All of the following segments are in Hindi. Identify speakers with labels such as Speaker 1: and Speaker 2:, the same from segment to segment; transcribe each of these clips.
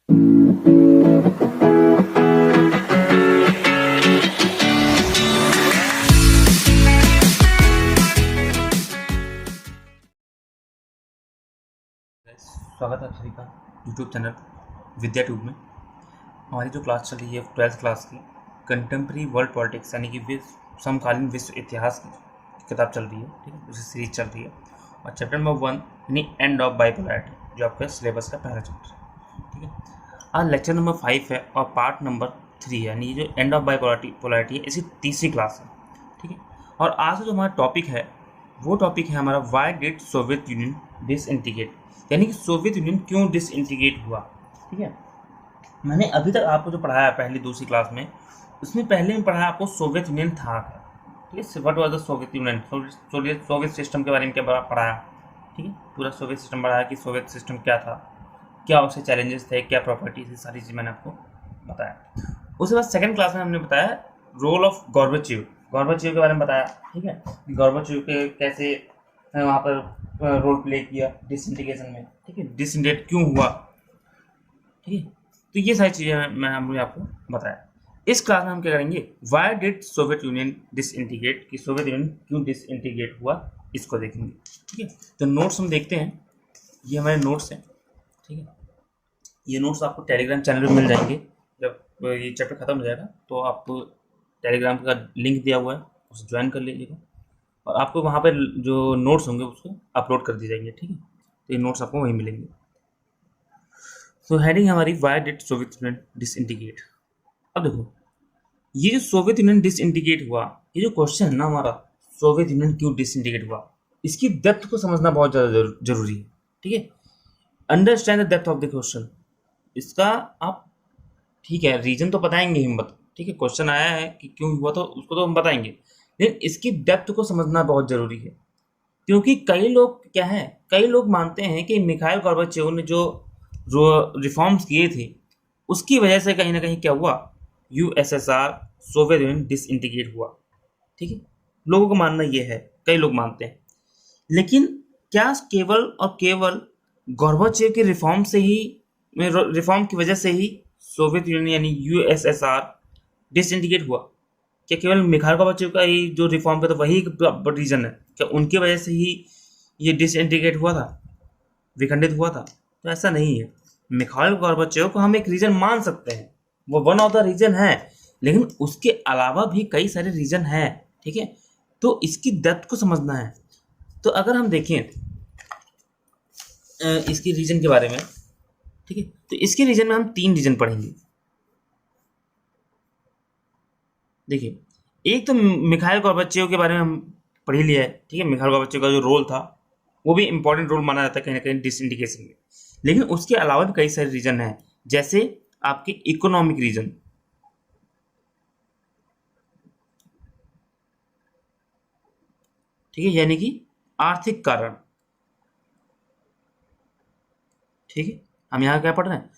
Speaker 1: स्वागत है आप सभी का यूट्यूब चैनल विद्या ट्यूब में। हमारी जो क्लास चल रही है 12th क्लास की कंटेम्प्रेरी वर्ल्ड पॉलिटिक्स यानी कि समकालीन विश्व इतिहास की किताब चल रही है, ठीक है। उसी सीरीज चल रही है और चैप्टर नंबर 1 यानी एंड ऑफ बाइपोलैरिटी जो आपका सिलेबस का पहला चैप्टर है, ठीक है। आज लेक्चर नंबर 5 है और पार्ट नंबर 3 है, यानी जो एंड ऑफ बाइपोलैरिटी है इसी तीसरी क्लास है, ठीक है। और आज जो हमारा टॉपिक है वो टॉपिक है हमारा why did Soviet union disintegrate, यानी कि सोवियत यूनियन क्यों डिसइंटीग्रेट हुआ, ठीक है। मैंने अभी तक आपको जो पढ़ाया पहली दूसरी क्लास में, उसमें पहले में पढ़ाया आपको सोवियत यूनियन था क्या, ठीक है। What was the Soviet Union, Soviet system के बारे में क्या पढ़ाया, ठीक है। पूरा सोवियत सिस्टम पढ़ाया कि सोवियत सिस्टम क्या था, क्या उससे चैलेंजेस थे, क्या प्रॉपर्टीज थी, सारी चीज़ मैंने आपको बताया। उसके बाद सेकेंड क्लास में हमने बताया रोल ऑफ गॉर्बाचेव के बारे में बताया, ठीक है। गॉर्बाचेव के कैसे वहाँ पर रोल प्ले किया डिसइंटीग्रेशन में, ठीक है। डिसइंटीग्रेट क्यों हुआ, ठीक है। तो ये सारी चीज़ें हमने आपको बताया। इस क्लास में हम क्या करेंगे, why did Soviet union disintegrate, कि सोवियत यूनियन क्यों डिसइंटीग्रेट हुआ, इसको देखेंगे, ठीक है। तो नोट्स हम देखते हैं, ये हमारे नोट्स हैं, ठीक है। ये नोट्स आपको टेलीग्राम चैनल पर मिल जाएंगे। जब ये चैप्टर खत्म हो जाएगा तो आपको टेलीग्राम का लिंक दिया हुआ है, उसे ज्वाइन कर लीजिएगा और आपको वहाँ पर जो नोट्स होंगे उसको अपलोड कर दी जाएंगे, ठीक है। तो ये नोट्स आपको वहीं मिलेंगे। तो हेडिंग हमारी why did Soviet union disintegrate. अब देखो, ये जो सोवियत यूनियन डिसइंटीग्रेट हुआ, ये जो क्वेश्चन है ना हमारा, सोवियत यूनियन क्यों डिसइंटीग्रेट हुआ, इसकी डेप्थ को समझना बहुत ज़्यादा जरूरी है, ठीक है। Understand the depth of the question. इसका आप, ठीक है, रीजन तो बताएंगे हम, ठीक है। क्वेश्चन आया है कि क्यों हुआ तो उसको तो हम बताएंगे, लेकिन इसकी डेप्थ को समझना बहुत ज़रूरी है। क्योंकि कई लोग क्या है, कई लोग मानते हैं कि मिखाइल गोर्बाचेव ने जो रिफॉर्म्स किए थे उसकी वजह से कहीं ना कहीं क्या हुआ, यूएसएसआर सोवियत यूनियन डिसइंटीग्रेट हुआ, ठीक है। लोगों का मानना ये है, कई लोग मानते हैं। लेकिन क्या केवल और केवल गोर्बाचेव के रिफॉर्म की वजह से ही सोवियत यूनियन यानी यूएसएसआर डिसइंटीग्रेट हुआ? क्या केवल मिखाइल गोर्बाचेव का ही जो रिफॉर्म का था वही रीजन है? क्या उनकी वजह से ही ये डिसइंटीग्रेट हुआ था, विखंडित हुआ था? तो ऐसा नहीं है। मिखाइल गोर्बाचेव को हम एक रीजन मान सकते हैं, वो वन ऑफ द रीजन है, लेकिन उसके अलावा भी कई सारे रीजन हैं, ठीक है। तो इसकी डेप्थ को समझना है। तो अगर हम देखें इसके रीजन के बारे में, ठीक है, तो इसके रीजन में हम 3 रीजन पढ़ेंगे। देखिए, एक तो मिखाइल गोर्बाचेव के बारे में हम पढ़ ही लिया है, ठीक है। मिखाइल गोर्बाचेव का जो रोल था वो भी इंपॉर्टेंट रोल माना जाता है कहीं ना कहीं डिसइंटीग्रेशन में। लेकिन उसके अलावा भी कई सारे रीजन हैं, जैसे आपके इकोनॉमिक रीजन, ठीक है, यानी कि आर्थिक कारण, ठीक है। हम यहाँ क्या पढ़ रहे हैं,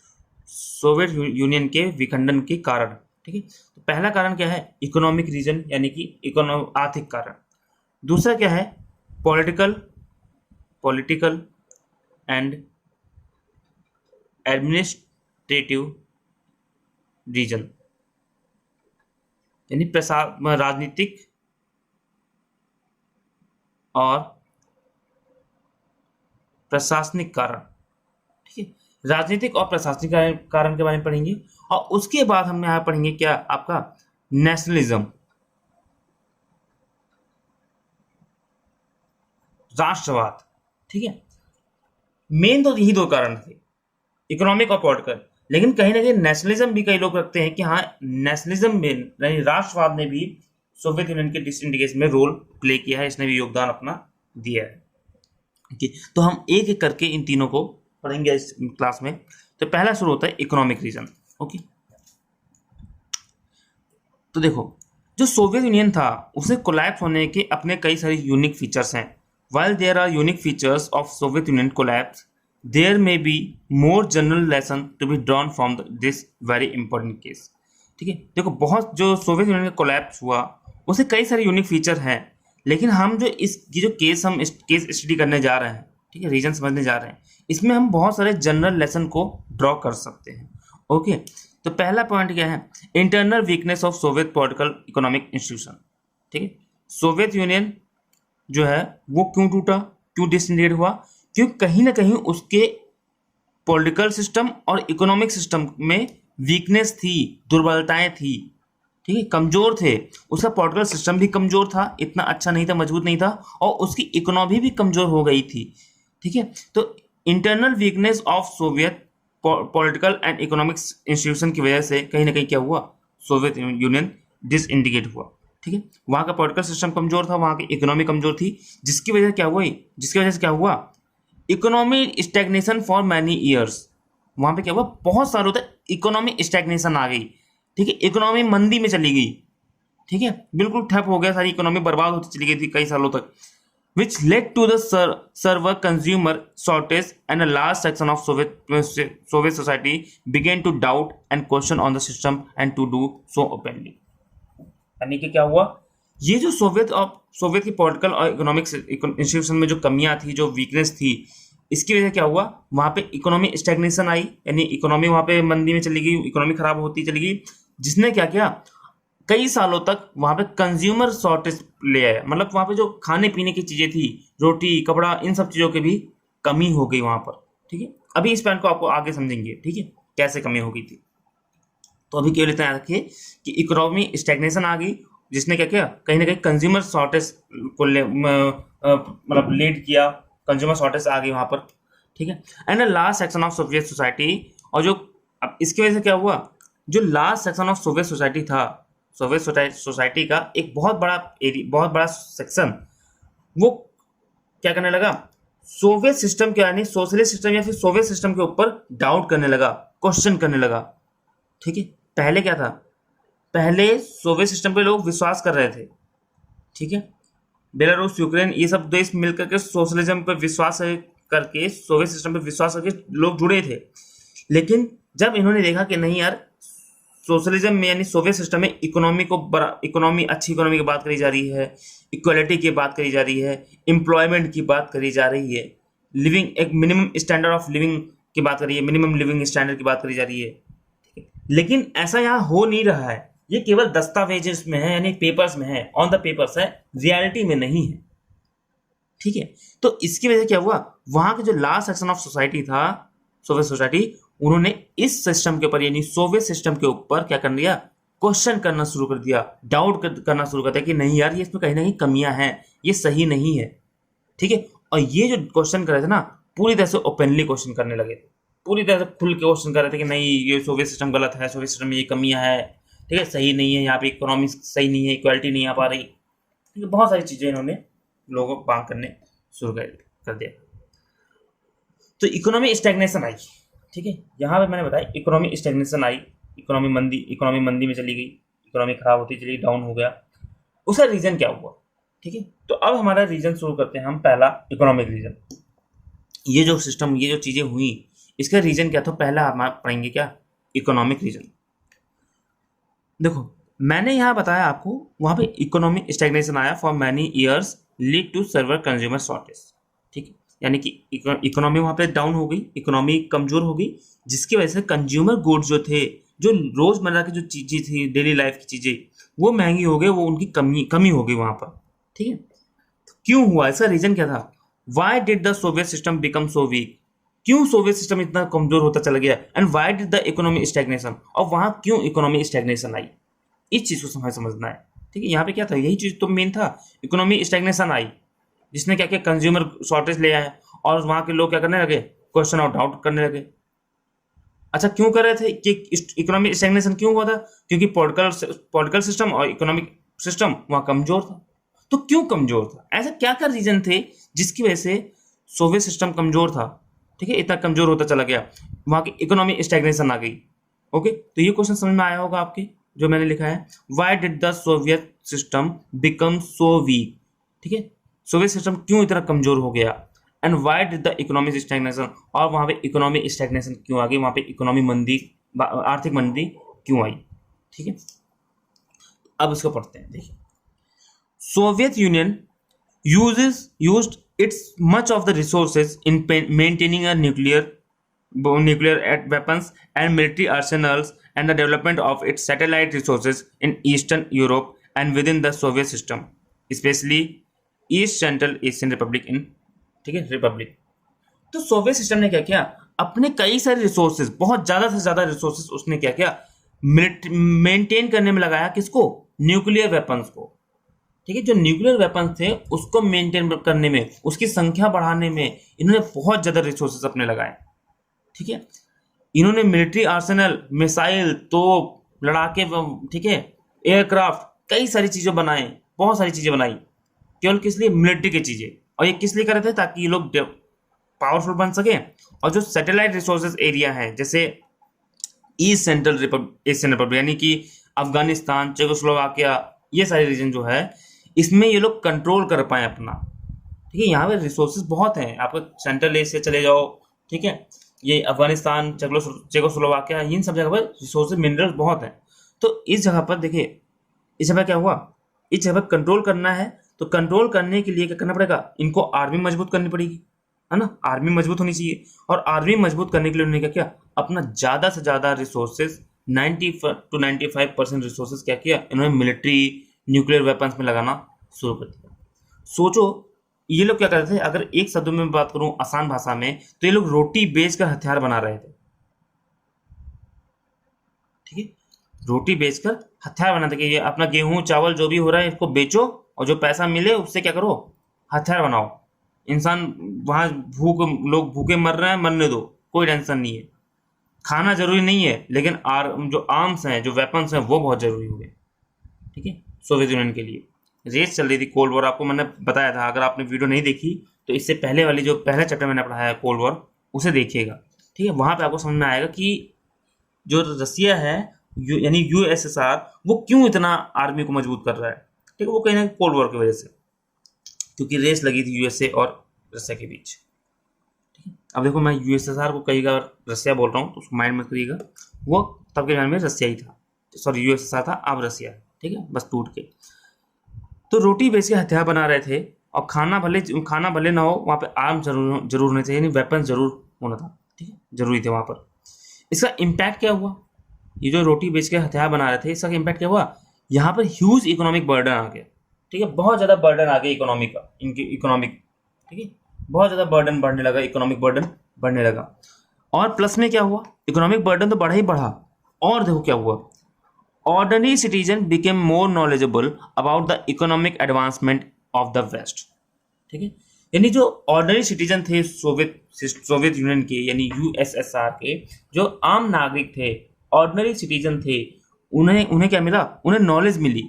Speaker 1: सोवियत यूनियन के विखंडन के कारण, ठीक है। तो पहला कारण क्या है, इकोनॉमिक रीजन यानी कि आर्थिक कारण। दूसरा क्या है, पॉलिटिकल एंड एडमिनिस्ट्रेटिव रीजन, यानी राजनीतिक और प्रशासनिक कारण, ठीक है। राजनीतिक और प्रशासनिक कारण के बारे में पढ़ेंगे। और उसके बाद हम यहाँ पढ़ेंगे क्या, आपका नेशनलिज्म, राष्ट्रवाद, ठीक है। मेन तो यही 2 कारण थे, इकोनॉमिक और पॉलिटिकल। लेकिन कहीं ना कहीं नेशनलिज्म भी कई लोग रखते हैं कि हाँ, नेशनलिज्म में यानी राष्ट्रवाद ने भी सोवियत यूनियन के डिसइंटीग्रेशन में रोल प्ले किया है, इसने भी योगदान अपना दिया है, ठीक। तो हम एक एक करके इन तीनों को पढ़ेंगे इस क्लास में। तो पहला शुरू होता है इकोनॉमिक रीजन, ओके। तो देखो, जो सोवियत यूनियन था उसे कोलैप्स होने के अपने कई सारे यूनिक फीचर्स हैं। While there are unique features of Soviet union collapse, there may be more general lesson to be drawn from this very important case, ठीक है। देखो, बहुत जो सोवियत यूनियन का कोलैप्स हुआ उसे कई सारे यूनिक फीचर हैं, लेकिन हम जो केस स्टडी करने जा रहे हैं, ठीक है, रीजन समझने जा रहे हैं, इसमें हम बहुत सारे जनरल लेसन को ड्रॉ कर सकते हैं। ओके, तो पहला पॉइंट क्या है, internal weakness of Soviet political economic institution. ठीक है, सोवियत यूनियन जो है वो क्यों टूटा, क्यों डिसइंटीग्रेट हुआ, क्योंकि कहीं ना कहीं उसके पॉलिटिकल सिस्टम और इकोनॉमिक सिस्टम में वीकनेस थी, दुर्बलताएं थी। ठीक है, कमजोर थे, उसका पॉलिटिकल सिस्टम भी कमजोर था, इतना अच्छा नहीं था, मजबूत नहीं था, और उसकी इकोनॉमी भी कमजोर हो गई थी। ठीक है, तो internal weakness of Soviet political and economics institution की वजह से कहीं ना कहीं क्या हुआ, सोवियत यूनियन डिसइंटीग्रेट हुआ। ठीक है, वहां का पॉलिटिकल सिस्टम कमजोर था, वहां की इकोनॉमी कमजोर थी, जिसकी वजह से क्या हुआ, जिसकी वजह से क्या हुआ, economy stagnation for many years. वहां पे क्या हुआ, बहुत सालों तक इकोनॉमी स्टैग्नेशन आ गई। ठीक है, इकोनॉमी मंदी में चली गई। ठीक है, बिल्कुल ठप हो गया, सारी इकोनॉमी बर्बाद होती चली गई थी कई सालों तक, which led to the server consumer shortage, and a large section of Soviet society began to doubt and question on the system and to do so openly। यानी कि क्या हुआ, ये जो सोवियत की पॉलिटिकल और इकोनॉमिक्स इंस्टीट्यूशन में जो कमियां थी, जो वीकनेस थी, इसकी वजह से क्या हुआ, वहां पे इकोनॉमी स्टैग्नेशन आई, यानी इकोनॉमी वहां पे मंदी में चली गई, इकोनॉमी खराब होती चली गई, जिसने क्या किया, कई सालों तक वहां पे कंज्यूमर शॉर्टेज ले आया। मतलब वहां पे जो खाने पीने की चीजें थी, रोटी कपड़ा, इन सब चीजों की भी कमी हो गई वहां पर। ठीक है, अभी इस पॉइंट को आपको आगे समझेंगे। ठीक है, कैसे कमी हो गई थी। तो अभी केवल इतना रखिए कि इकोनॉमी स्टैग्नेशन आ गई, जिसने क्या किया, कहीं ना कहीं कंज्यूमर शॉर्टेज को मतलब लीड किया, कंज्यूमर शॉर्टेज आ गई वहां पर। ठीक है, and last section of Soviet society, और जो अब इसकी वजह से क्या हुआ, जो last section of Soviet society था, सोवियत सोसाइटी का एक बहुत बड़ा एरिया, बहुत बड़ा सेक्शन, वो क्या करने लगा, सोवियत सिस्टम के, यानी सोशलिस्ट सिस्टम या फिर सोवियत सिस्टम के ऊपर डाउट करने लगा, क्वेश्चन करने लगा। ठीक है, पहले क्या था, पहले सोवियत सिस्टम पे लोग विश्वास कर रहे थे। ठीक है, बेलारूस, यूक्रेन, ये सब देश मिलकर के सोशलिज्म पर विश्वास करके, सोवियत सिस्टम पर विश्वास करके लोग जुड़े थे। लेकिन जब इन्होंने देखा कि नहीं यार, सोशलिज्म में यानी सोवियत सिस्टम में इकोनॉमी को इकोनॉमी, अच्छी इकोनॉमी की बात करी जा रही है, इक्वलिटी की बात करी जा रही है, एम्प्लॉयमेंट की बात करी जा रही है, लिविंग, एक मिनिमम स्टैंडर्ड ऑफ लिविंग की बात करी है, मिनिमम लिविंग स्टैंडर्ड की बात करी जा रही है। लेकिन ऐसा यहाँ हो नहीं रहा है, ये केवल दस्तावेज में है, यानी पेपर्स में है, ऑन द पेपर्स है, रियलिटी में नहीं है। ठीक है, तो इसकी वजह से क्या हुआ, वहां के जो लास्ट सेक्शन ऑफ सोसाइटी था, सोवियत सोसाइटी, उन्होंने इस सिस्टम के ऊपर, यानी सोवियत सिस्टम के ऊपर क्या कर दिया, क्वेश्चन करना शुरू कर दिया, डाउट करना शुरू कर दिया कि नहीं यार, ये इसमें कहीं ना कहीं कमियां हैं, ये सही नहीं है। ठीक है, और ये जो क्वेश्चन कर रहे थे ना, पूरी तरह से ओपनली क्वेश्चन करने लगे थे, पूरी तरह से खुल के क्वेश्चन कर रहे थे कि नहीं, ये सोवियत सिस्टम गलत है, सोवियत सिस्टम में ये कमियां है। ठीक है, सही नहीं है, यहाँ पे इकोनॉमी सही नहीं है, इक्वालिटी नहीं आ पा रही। ठीक है, बहुत सारी चीजें इन्होंने लोगों को बांग करने शुरू कर दिया। तो इकोनॉमी स्टैग्नेशन आई। ठीक है, यहाँ पे मैंने बताया इकोनॉमी स्टैग्नेशन आई, इकोनॉमी मंदी में चली गई, इकोनॉमी खराब होती चली, डाउन हो गया। उसका रीजन क्या हुआ। ठीक है, तो अब हमारा रीजन शुरू करते हैं हम, पहला इकोनॉमिक रीजन। ये जो सिस्टम, ये जो चीजें हुई, इसका रीजन क्या था, पहला हम पढ़ेंगे क्या, इकोनॉमिक रीजन। देखो, मैंने यहाँ बताया आपको, वहां पे इकोनॉमिक स्टैग्नेशन आया for many years, lead to severe consumer shortage. ठीक है, यानी कि इकोनॉमी वहां पे डाउन हो गई, इकोनॉमी कमजोर हो गई, जिसकी वजह से कंज्यूमर गुड्स जो थे, जो रोजमर्रा की जो चीजें थी, डेली लाइफ की चीजें, वो महंगी हो गई, वो उनकी कमी हो गई वहां पर। ठीक है, क्यों हुआ, इसका रीजन क्या था, why did the Soviet system become so weak, क्यों सोवियत सिस्टम इतना कमजोर होता चला गया, and why did the economy stagnation, और वहां क्यों इकोनॉमी स्टैग्नेशन आई, इस चीज को समझना है। ठीक है, यहाँ पे क्या था, यही चीज तो मेन था, इकोनॉमी स्टैग्नेशन आई, जिसने क्या किया, कंज्यूमर शॉर्टेज ले आया, और वहां के लोग क्या करने लगे, क्वेश्चन और डाउट करने लगे। अच्छा, क्यों कर रहे थे कि इकोनॉमिक स्टैग्नेशन क्यों हुआ था, क्योंकि पॉलिटिकल सिस्टम और इकोनॉमिक सिस्टम वहां कमजोर था। तो क्यों कमजोर था, ऐसा क्या क्या रीजन थे जिसकी वजह से सोवियत सिस्टम कमजोर था। ठीक है, इतना कमजोर होता चला गया, वहां की इकोनॉमिक स्टैग्नेशन आ गई। ओके, तो ये क्वेश्चन समझ में आया होगा आपके, जो मैंने लिखा है, why did the Soviet system become so weak. ठीक है, सोवियत सिस्टम क्यों इतना कमजोर हो गया, and why did the economic stagnation, और वहां पे इकोनॉमिक स्टैग्नेशन क्यों आ गई, वहां पे इकोनॉमी मंदी, आर्थिक मंदी क्यों आई। ठीक है, अब इसको पढ़ते हैं। देखिए, Soviet union used its much of the resources in maintaining a nuclear nuclear weapons and military arsenals and the development of its satellite resources in Eastern Europe and within the Soviet system, especially East Central Asian Republic in, ठीक है, रिपब्लिक। तो सोवियत सिस्टम ने क्या किया, अपने कई सारे रिसोर्सेज, बहुत ज्यादा से ज्यादा रिसोर्सेज उसने क्या किया, मेंटेन करने में लगाया, किसको, न्यूक्लियर वेपन्स को। ठीक है, जो न्यूक्लियर वेपन्स थे उसको मेंटेन करने में, उसकी संख्या बढ़ाने में इन्होंने बहुत ज्यादा रिसोर्सेज अपने लगाए। ठीक है, इन्होंने मिलिट्री आर्सेनल, मिसाइल, तोप, लड़ाके, ठीक है, एयरक्राफ्ट, कई सारी चीजें बनाए, बहुत सारी चीजें बनाई, केवल किस लिए, मिलिट्री की चीजें। और ये किस लिए कर रहे थे, ताकि ये लोग पावरफुल बन सके। और जो सैटेलाइट रिसोर्सेज एरिया है, जैसे ईस्ट सेंट्रल एशियन रिपब्लिक यानी कि अफगानिस्तान, चेकोस्लोवाकिया, ये सारे रीजन जो है, इसमें ये लोग कंट्रोल कर पाए अपना। ठीक है, यहाँ पे रिसोर्सेज बहुत हैं, आपको सेंट्रल एशिया चले जाओ, ठीक है, ये अफगानिस्तान, चेकोस्लोवाकिया, इन सब जगह पर रिसोर्सेज, मिनरल्स बहुत हैं। तो इस जगह पर देखिए, इस जगह क्या हुआ, इस जगह कंट्रोल करना है, तो कंट्रोल करने के लिए क्या करना पड़ेगा, इनको आर्मी मजबूत करनी पड़ेगी, है ना, आर्मी मजबूत होनी चाहिए। और आर्मी मजबूत करने के लिए उन्होंने क्या किया, अपना ज्यादा से ज्यादा रिसोर्सेज, 90 to 95% रिसोर्सेज क्या किया इन्होंने, मिलिट्री, न्यूक्लियर वेपन्स में लगाना शुरू कर दिया। सोचो ये लोग क्या करते थे, अगर एक शब्द में बात करूं आसान भाषा में, तो ये लोग रोटी बेचकर हथियार बना रहे थे। ठीक है, रोटी बेचकर हथियार बनाते कि ये अपना गेहूं चावल जो भी हो रहा है इसको बेचो, और जो पैसा मिले उससे क्या करो, हथियार बनाओ। इंसान वहां लोग भूखे मर रहे हैं, मरने दो, कोई टेंशन नहीं है। खाना जरूरी नहीं है, लेकिन जो आर्म्स हैं, जो वेपन्स हैं, वो बहुत जरूरी हो गए। ठीक है, सोवियत यूनियन के लिए रेस चल रही थी, कोल्ड वॉर, आपको मैंने बताया था। अगर आपने वीडियो नहीं देखी तो इससे पहले वाली जो पहला चैप्टर मैंने पढ़ाया है कोल्ड वॉर, उसे देखिएगा। ठीक है, वहां पे आपको समझ में आएगा कि जो रसिया है, यानी यूएसएसआर, वो क्यों इतना आर्मी को मजबूत कर रहा है। ठीक है, वो कहीं ना कोल्ड वॉर की वजह से, क्योंकि रेस लगी थी यूएसए और रसिया के बीच। ठीक है, अब देखो मैं यूएसएसआर को कई बार रसिया बोल रहा हूँ, तो उसको माइंड मत करिएगा, वो तब के टाइम में रसिया ही था, सॉरी यूएसएसआर था, अब रसिया है। ठीक है, बस टूट के। तो रोटी बेच के हथियार बना रहे थे, और खाना भले ना हो, वहाँ पे आर्म जरूर होने चाहिए, यानी वेपन जरूर होना था। ठीक है, जरूरी थे वहाँ पर। इसका इम्पैक्ट क्या हुआ, ये जो रोटी बेच के हथियार बना रहे थे, इसका इम्पैक्ट क्या हुआ, यहाँ पर ह्यूज इकोनॉमिक बर्डन आ गया। ठीक है, बहुत ज़्यादा बर्डन आ गया इकोनॉमी का, इनकी इकोनॉमिक। ठीक है, बहुत ज़्यादा बर्डन बढ़ने लगा, इकोनॉमिक बर्डन बढ़ने लगा। और प्लस में क्या हुआ, इकोनॉमिक बर्डन तो बढ़ा ही बढ़ा, और देखो क्या हुआ, ordinary citizen became more knowledgeable about the economic advancement of the west। ठीक है, यानी जो ऑर्डिनरी सिटीजन थे सोवियत यूनियन के, यानी यूएसएसआर के, जो आम नागरिक थे, ऑर्डिनरी सिटीजन थे, उन्हें क्या मिला, उन्हें नॉलेज मिली।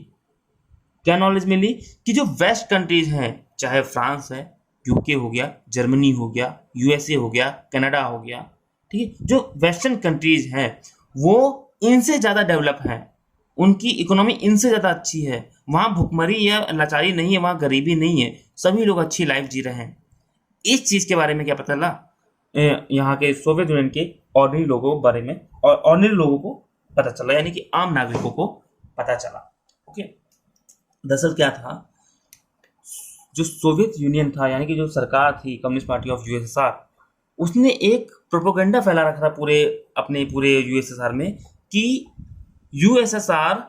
Speaker 1: क्या नॉलेज मिली, कि जो वेस्ट कंट्रीज हैं, चाहे फ्रांस है, यूके हो गया, जर्मनी हो गया, यूएसए हो गया, कनाडा हो गया, ठीक है, जो वेस्टर्न कंट्रीज हैं वो इनसे ज़्यादा डेवलप हैं, उनकी इकोनॉमी इनसे ज़्यादा अच्छी है, वहाँ भुखमरी या लाचारी नहीं है, वहाँ गरीबी नहीं है, सभी लोग अच्छी लाइफ जी रहे हैं। इस चीज़ के बारे में क्या पता चला, यहाँ के सोवियत यूनियन के ऑर्डिनरी लोगों के बारे में, और ऑर्डिनरी लोगों को पता चला, यानी कि आम नागरिकों को पता चला। ओके, दरअसल क्या था, जो सोवियत यूनियन था, यानी कि जो सरकार थी, कम्युनिस्ट पार्टी ऑफ यूएसएसआर, उसने एक प्रोपोगंडा फैला रखा था पूरे यूएसएसआर में, कि यूएसएसआर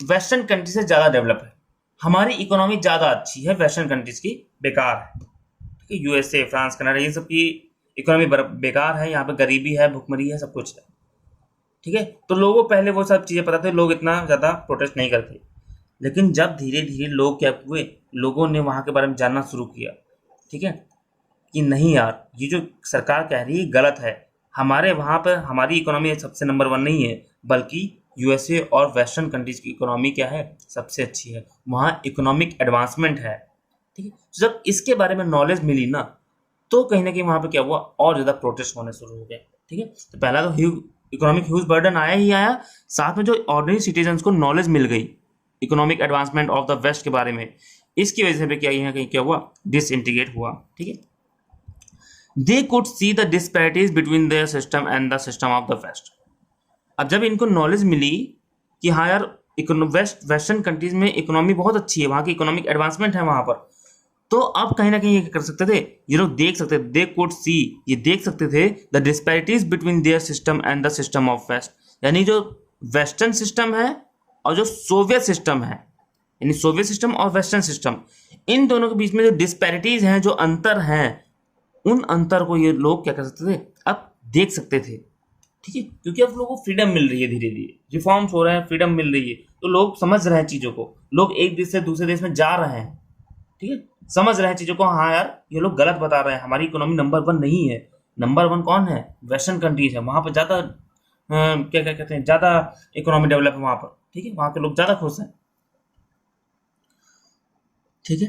Speaker 1: वेस्टर्न कंट्री से ज़्यादा डेवलप है, हमारी इकोनॉमी ज़्यादा अच्छी है, वेस्टर्न कंट्रीज की बेकार है। ठीक है, यूएसए, फ्रांस, कनाडा, ये सब की इकोनॉमी बेकार है, यहाँ पे गरीबी है, भुखमरी है, सब कुछ है। ठीक है, तो लोगों को पहले वो सब चीज़ें पता थे, लोग इतना ज़्यादा प्रोटेस्ट नहीं करते। लेकिन जब धीरे धीरे लोग क्या हुए, लोगों ने वहाँ के बारे में जानना शुरू किया, ठीक है, कि नहीं यार, ये जो सरकार कह रही है गलत है, हमारे वहाँ पर हमारी इकोनॉमी सबसे नंबर 1 नहीं है, बल्कि यूएसए और वेस्टर्न कंट्रीज की इकोनॉमी क्या है, सबसे अच्छी है, वहाँ इकोनॉमिक एडवांसमेंट है। ठीक है, तो जब इसके बारे में नॉलेज मिली ना, तो कहीं ना कहीं वहाँ पे क्या हुआ, और ज़्यादा प्रोटेस्ट होने शुरू हो गए। ठीक है, तो पहला तो इकोनॉमिक ह्यूज बर्डन आया ही आया, साथ में जो ऑर्डिनरी सिटीजन्स को नॉलेज मिल गई economic advancement of the west के बारे में, इसकी वजह से क्या यहाँ कहीं क्या हुआ, डिसइंटीग्रेट हुआ। ठीक है, they could see the disparities between the system and the system of the west. अब जब इनको नॉलेज मिली कि हाँ यार, वेस्टर्न कंट्रीज में इकोनॉमी बहुत अच्छी है, वहाँ की इकोनॉमिक एडवांसमेंट है वहाँ पर, तो अब कहीं ना कहीं ये कर सकते थे, ये लोग देख सकते थे, दे कुड सी, ये देख सकते थे the disparities between their system and the system of west, यानी जो वेस्टर्न सिस्टम है और जो सोवियत सिस्टम है, यानी सोवियत सिस्टम और वेस्टर्न सिस्टम, इन दोनों के बीच में जो डिस्पैरिटीज हैं, जो अंतर हैं, उन अंतर को ये लोग क्या कर सकते थे, अब देख सकते थे। ठीक है, क्योंकि अब लोगों को फ्रीडम मिल रही है, धीरे धीरे रिफॉर्म्स हो रहे हैं, फ्रीडम मिल रही है, तो लोग समझ रहे हैं चीजों को, लोग एक देश से दूसरे देश में जा रहे हैं, ठीक है, समझ रहे हैं चीजों को, हाँ यार ये लोग गलत बता रहे हैं, हमारी इकोनॉमी नंबर 1 नहीं है, नंबर 1 कौन है, वेस्टर्न कंट्रीज है, वहां पर ज्यादा क्या क्या कहते हैं, ज्यादा इकोनॉमी डेवलप है वहां पर, ठीक है, वहां के लोग ज्यादा खुश हैं। ठीक है,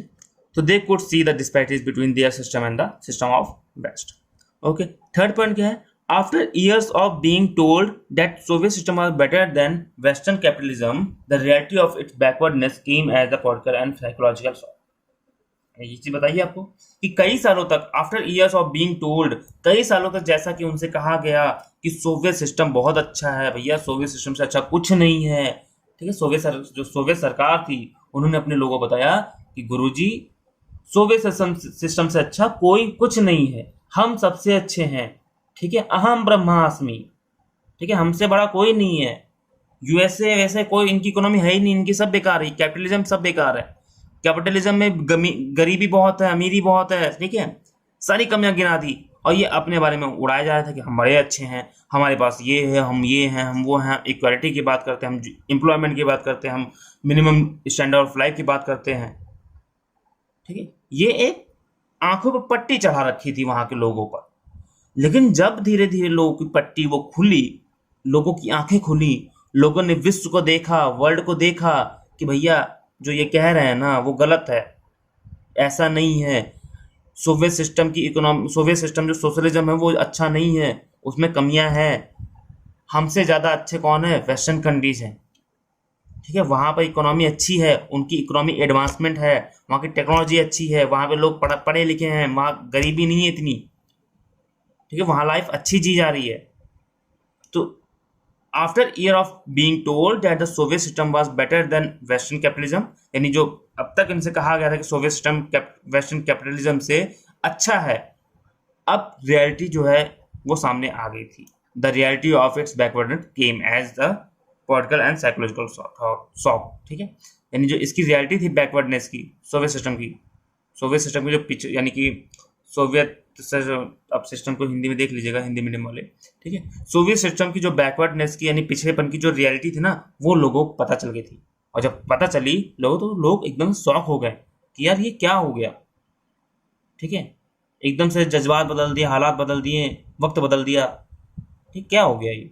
Speaker 1: तो they could see the disparities between their system and the system of west. Okay, third point क्या है, after years of being told that Soviet system was better than Western capitalism, the reality of its backwardness came as the political and psychological shock। ये चीज बताइए आपको कि कई सालों तक, after years of being told, कई सालों तक जैसा कि उनसे कहा गया कि सोवियत सिस्टम बहुत अच्छा है, भैया सोवियत सिस्टम से अच्छा कुछ नहीं है। ठीक है, जो सोवियत सरकार थी उन्होंने अपने लोगों को बताया कि गुरुजी सोवियत सिस्टम से अच्छा कोई कुछ नहीं है, हम सबसे अच्छे हैं। ठीक है, अहम ब्रह्मास्मि, ठीक है, हमसे बड़ा कोई नहीं है। यूएसए वैसे कोई, इनकी इकोनॉमी है ही नहीं, इनकी सब बेकार है, कैपिटलिज्म सब बेकार है, कैपिटलिज्म में गरीबी बहुत है, अमीरी बहुत है, ठीक है, सारी कमियां गिना दी, और ये अपने बारे में उड़ाया जा रहा था कि हम बड़े अच्छे हैं, हमारे पास ये है, हम ये हैं, हम वो हैं, इक्वालिटी की बात करते हैं, हम एम्प्लॉयमेंट की बात करते हैं, हम मिनिमम स्टैंडर्ड ऑफ लाइफ की बात करते हैं। ठीक है, ये एक आंखों पर पट्टी चढ़ा रखी थी वहां के लोगों पर। लेकिन जब धीरे धीरे लोगों की पट्टी वो खुली, लोगों की आंखें खुली, लोगों ने विश्व को देखा, वर्ल्ड को देखा कि भैया जो ये कह रहे हैं ना वो गलत है, ऐसा नहीं है, सोवियत सिस्टम की इकोनॉमी, सोवियत सिस्टम जो सोशलिज्म है वो अच्छा नहीं है, उसमें कमियां हैं, हमसे ज़्यादा अच्छे कौन है, वेस्टर्न कंट्रीज हैं। ठीक है, वहाँ पर इकोनॉमी अच्छी है, उनकी इकोनॉमी एडवांसमेंट है, वहाँ की टेक्नोलॉजी अच्छी है, वहाँ पे लोग पढ़े लिखे हैं, वहाँ गरीबी नहीं है इतनी, ठीक है, वहाँ लाइफ अच्छी जी जा रही है। तो after year of being told that the Soviet system was better than western capitalism, यानी जो अब तक इनसे कहा गया था कि सोवियत सिस्टम वेस्टर्न कैपिटलिज्म से अच्छा है, अब रियलिटी जो है वो सामने आ गई थी। The reality of its backwardness came as the political and psychological shock. ठीक है, यानी जो इसकी रियलिटी थी बैकवर्डनेस की, सोवियत सिस्टम की जो पिक्चर, यानी कि सोवियत अब सिस्टम को हिंदी में देख लीजिएगा, हिंदी मीडियम वाले। ठीक है, सोवियत सिस्टम की जो बैकवर्डनेस की यानी पिछड़ेपन की जो रियलिटी थी ना, वो लोगों को पता चल गई थी, और जब पता चली लोगों, तो लोग एकदम शॉक हो गए कि यार ये क्या हो गया। ठीक है, एकदम से जज्बात बदल दिए, हालात बदल दिए, वक्त बदल दिया। ठीक, क्या हो गया ये,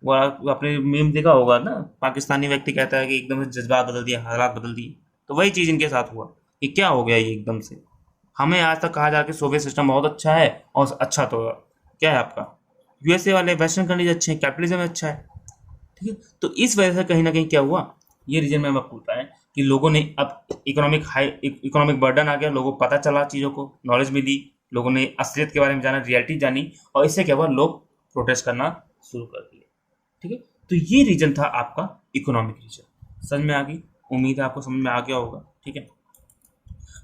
Speaker 1: वो आपने मीम देखा होगा ना, पाकिस्तानी व्यक्ति कहता है कि एकदम से जज्बात बदल दिए, हालात बदल दिए, तो वही चीज़ इनके साथ हुआ कि क्या हो गया ये एकदम से। हमें आज तक कहा जा कि सोवियत सिस्टम बहुत अच्छा है, और अच्छा तो क्या है आपका, यूएसए वाले वेस्टर्न कंट्रीज अच्छे हैं, कैपिटलिज्म अच्छा है। ठीक है, तो इस वजह से कहीं ना कहीं क्या हुआ, ये रीजन में आपको बताया कि लोगों ने अब इकोनॉमिक बर्डन आ गया, लोगों को पता चला, चीज़ों को नॉलेज मिली, लोगों ने असलियत के बारे में जाना, रियलिटी जानी, और इससे क्या हुआ, लोग प्रोटेस्ट करना शुरू कर दिए। ठीक है, तो ये रीजन था आपका इकोनॉमिक रीजन। समझ में आ गई, उम्मीद है आपको समझ में आ गया होगा। ठीक है,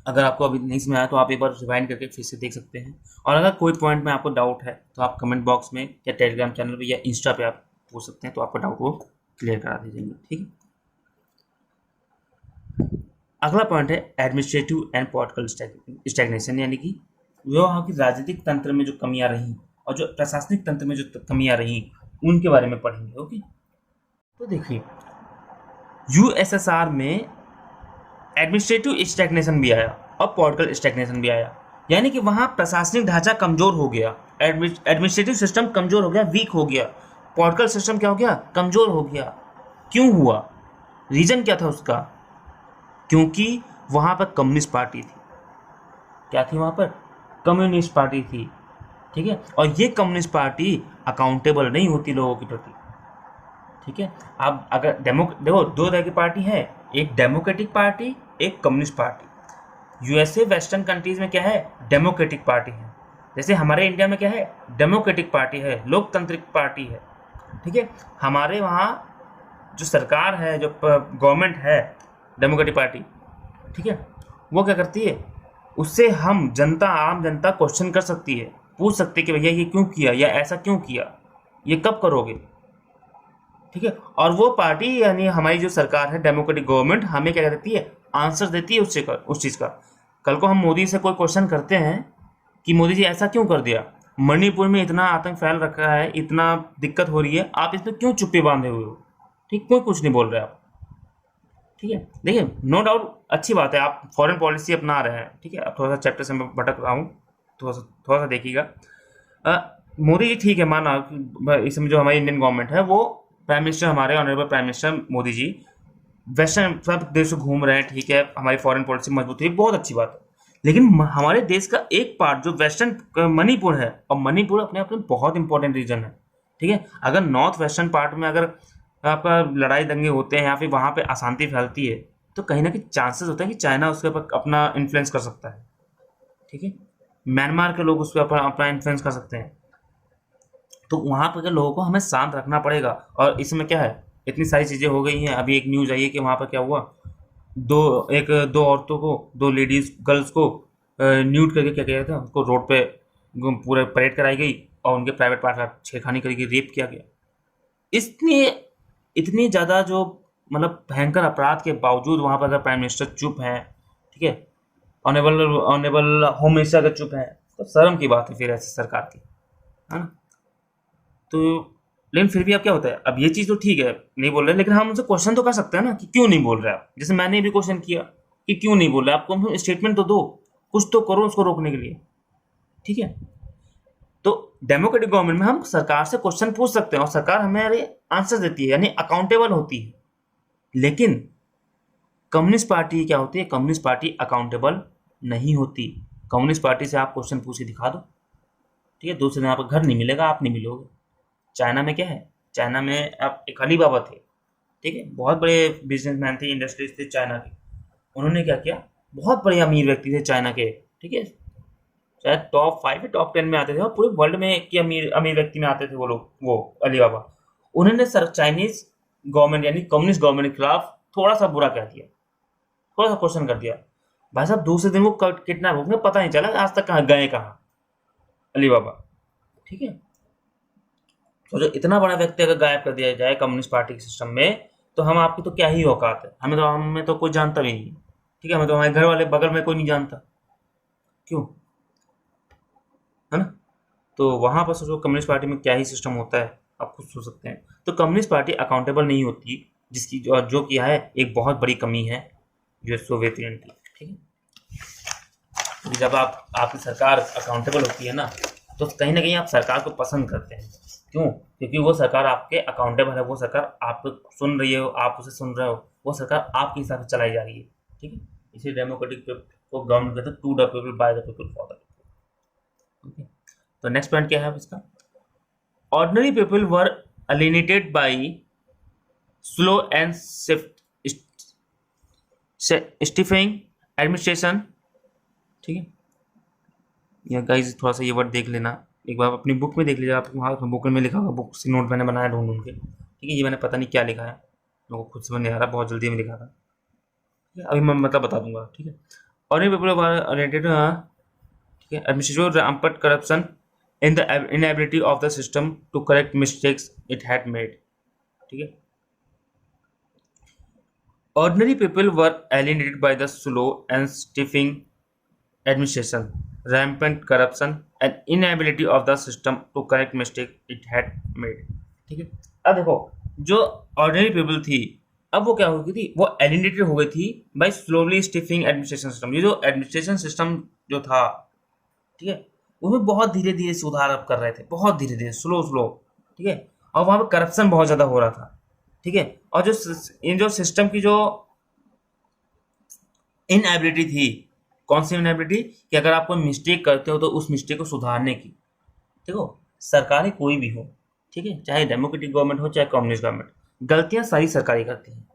Speaker 1: अगर आपको अभी नहीं समझ आया तो आप एक बार रिवाइंड करके फिर से देख सकते हैं, और अगर कोई पॉइंट में आपको डाउट है तो आप कमेंट बॉक्स में या टेलीग्राम चैनल पे या इंस्टा पे आप पूछ सकते हैं, तो आपका डाउट वो क्लियर करा दीजिएंगे। ठीक है, अगला पॉइंट है एडमिनिस्ट्रेटिव एंड पॉलिटिकल स्टैग्नेशन, यानी कि वहाँ की राजनीतिक तंत्र में जो कमियां रहीं और जो प्रशासनिक तंत्र में जो कमियां रहीं, उनके बारे में पढ़ेंगे। ओके, तो देखिए यूएसएसआर में एडमिनिस्ट्रेटिव स्टैग्नेशन भी आया और पॉलिटिकल स्टैग्नेशन भी आया, यानी कि वहाँ प्रशासनिक ढांचा कमजोर हो गया, एडमिनिस्ट्रेटिव सिस्टम कमजोर हो गया, वीक हो गया, पॉलिटिकल सिस्टम क्या हो गया, कमजोर हो गया। क्यों हुआ, रीजन क्या था उसका, क्योंकि वहाँ पर कम्युनिस्ट पार्टी थी। क्या थी वहाँ पर, कम्युनिस्ट पार्टी थी। ठीक है, और ये कम्युनिस्ट पार्टी अकाउंटेबल नहीं होती लोगों के प्रति। ठीक है, आप अगर देखो दो तरह की पार्टी है, एक डेमोक्रेटिक पार्टी, एक communist party. USA western countries में क्या है, डेमोक्रेटिक पार्टी है, जैसे हमारे इंडिया में क्या है, डेमोक्रेटिक पार्टी है, लोकतांत्रिक पार्टी है। ठीक है, हमारे वहाँ जो सरकार है, जो गवर्नमेंट है, डेमोक्रेटिक पार्टी। ठीक है, वो क्या करती है, उससे हम जनता, आम जनता क्वेश्चन कर सकती है, पूछ सकती है कि भैया ये क्यों किया या ऐसा क्यों किया, ये कब करोगे, ठीक है। और वो पार्टी यानी हमारी जो सरकार है, डेमोक्रेटिक गवर्नमेंट, हमें क्या देती है, आंसर देती है उस चीज़ का। कल को हम मोदी से कोई क्वेश्चन करते हैं कि मोदी जी ऐसा क्यों कर दिया, मणिपुर में इतना आतंक फैल रखा है, इतना दिक्कत हो रही है, आप इस पर क्यों चुप्पी बांधे हुए हो, ठीक, कोई कुछ नहीं बोल रहे आप, ठीक है। देखिए, नो डाउट अच्छी बात है, आप फॉरेन पॉलिसी अपना रहे हैं, ठीक है। अब थोड़ा सा चैप्टर से मैं भटक रहा हूँ, थोड़ा सा देखिएगा। मोदी जी ठीक है, माना इसमें जो हमारी इंडियन गवर्नमेंट है, वो प्राइम मिनिस्टर, हमारे honourable prime minister Modi ji western सब देशों घूम रहे हैं, ठीक है, हमारी फॉरेन पॉलिसी मजबूत हुई, बहुत अच्छी बात है। लेकिन हमारे देश का एक पार्ट जो वेस्टर्न मणिपुर है, और मणिपुर अपने आप में बहुत इंपॉर्टेंट रीजन है, ठीक है। अगर नॉर्थ वेस्टर्न पार्ट में अगर आपका लड़ाई दंगे होते हैं या फिर वहाँ पे अशांति फैलती है, तो कहीं ना कहीं चांसेस होता है कि चाइना उसके ऊपर अपना इन्फ्लुएंस कर सकता है, ठीक है। म्यांमार के लोग उस पर अपना इन्फ्लुएंस कर सकते हैं। तो वहाँ पर के लोगों को हमें शांत रखना पड़ेगा। और इसमें क्या है, इतनी सारी चीज़ें हो गई हैं। अभी एक न्यूज़ आई है कि वहाँ पर क्या हुआ, दो औरतों को, दो लेडीज गर्ल्स को न्यूड करके क्या किया था, उनको रोड पे पूरा परेड कराई गई और उनके प्राइवेट पार्ट छेड़खानी करके रेप किया गया। इतनी इतनी ज़्यादा जो मतलब भयंकर अपराध के बावजूद वहाँ पर अगर प्राइम मिनिस्टर चुप हैं, ठीक है, ऑनरेबल होम मिनिस्टर अगर चुप हैं, तो शर्म की बात है फिर ऐसी सरकार की, है ना। तो लेकिन फिर भी अब क्या होता है, अब ये चीज़ तो ठीक है नहीं बोल रहे, लेकिन हम उनसे क्वेश्चन तो कर सकते हैं ना कि क्यों नहीं बोल रहे आप। जैसे मैंने भी क्वेश्चन किया कि क्यों नहीं बोल रहे आप, कम स्टेटमेंट तो दो, कुछ तो करो उसको रोकने के लिए, ठीक है। तो डेमोक्रेटिक गवर्नमेंट में हम सरकार से क्वेश्चन पूछ सकते हैं और सरकार हमें आंसर देती है, यानी अकाउंटेबल होती है। लेकिन कम्युनिस्ट पार्टी क्या होती है, कम्युनिस्ट पार्टी अकाउंटेबल नहीं होती। कम्युनिस्ट पार्टी से आप क्वेश्चन पूछ के दिखा दो, ठीक है, दूसरे दिन आपको घर नहीं मिलेगा, आप नहीं मिलोगे। चाइना में क्या है, चाइना में आप एक अली बाबा थे, ठीक है, बहुत बड़े बिजनेसमैन थे, इंडस्ट्रीज थे चाइना के। उन्होंने क्या किया, बहुत बड़े अमीर व्यक्ति थे चाइना के, ठीक है, शायद टॉप 5 या टॉप 10 में आते थे और पूरे वर्ल्ड में कि अमीर अमीर व्यक्ति में आते थे वो लोग, वो अली बाबा। उन्होंने सर चाइनीज गवर्नमेंट यानी कम्युनिस्ट गवर्नमेंट के खिलाफ थोड़ा सा बुरा कह दिया, थोड़ा सा क्वेश्चन कर दिया। भाई साहब दूसरे दिन वो किडनैप हो गए, पता नहीं चला आज तक कहाँ गए, कहाँ अली बाबा, ठीक है। तो जो इतना बड़ा व्यक्ति अगर गायब कर दिया जाए कम्युनिस्ट पार्टी के सिस्टम में, तो हम आपकी तो क्या ही औकात है, हमें तो कोई जानता भी नहीं, ठीक है, हमें तो हमारे घर वाले बगल में कोई नहीं जानता, क्यों, है ना। तो वहाँ पर सोचो कम्युनिस्ट पार्टी में क्या ही सिस्टम होता है, आप खुद सोच सकते हैं। तो कम्युनिस्ट पार्टी अकाउंटेबल नहीं होती, जिसकी जो किया है एक बहुत बड़ी कमी है जो सोवियत यूनियन की, ठीक है। जब आपकी सरकार अकाउंटेबल होती है ना, तो कहीं ना कहीं आप सरकार को पसंद करते हैं, क्यों, क्योंकि वो सरकार आपके अकाउंटेबल है, वो सरकार आपको सुन रही है, आप उसे सुन रहे हो, वो सरकार आपके हिसाब से चलाई जा रही है, ठीक है। इसे डेमोक्रेटिक को गवर्नमेंट कहते हैं, to the people by the people for the people, okay. तो नेक्स्ट पॉइंट क्या है इसका, ordinary people were alienated by slow and stifling administration, ठीक है। या गाइस थोड़ा सा ये वर्ड देख लेना, एक बार अपनी बुक में देख लीजिए, आप वहाँ बुक में लिखा होगा, बुक से नोट मैंने बनाया ढूंढ के, ठीक है। ये मैंने पता नहीं क्या लिखा है, लोगों को खुद समझ नहीं आ रहा, बहुत जल्दी में लिखा था, ठीक है, अभी मैं मतलब बता दूंगा, ठीक है। और पीपल ओरिएंटेड, ठीक है, administrative रैम्पंट corruption in the inability of the system to correct mistakes it had made, ठीक है। Ordinary people were alienated by the slow and stiffing administration, rampant corruption and inability of the system to correct mistake it had made, ठीक है। अब देखो, जो ordinary people थी, अब वो क्या हो गई थी, वो alienated हो गई थी by slowly stiffing administration system। ये जो administration system जो था, ठीक है, उसमें बहुत धीरे धीरे सुधार अब कर रहे थे, बहुत धीरे धीरे, स्लो स्लो, ठीक है। और वहाँ पे करप्शन बहुत ज़्यादा हो रहा था, ठीक है। और जो सिस्टम की जो इनएबिलिटी थी, कौन सी इनएबिलिटी, कि अगर आप कोई मिस्टेक करते हो तो उस मिस्टेक को सुधारने की, देखो सरकारें कोई भी हो, ठीक है, चाहे डेमोक्रेटिक गवर्नमेंट हो चाहे कम्युनिस्ट गवर्नमेंट, गलतियाँ सारी सरकारें करती हैं,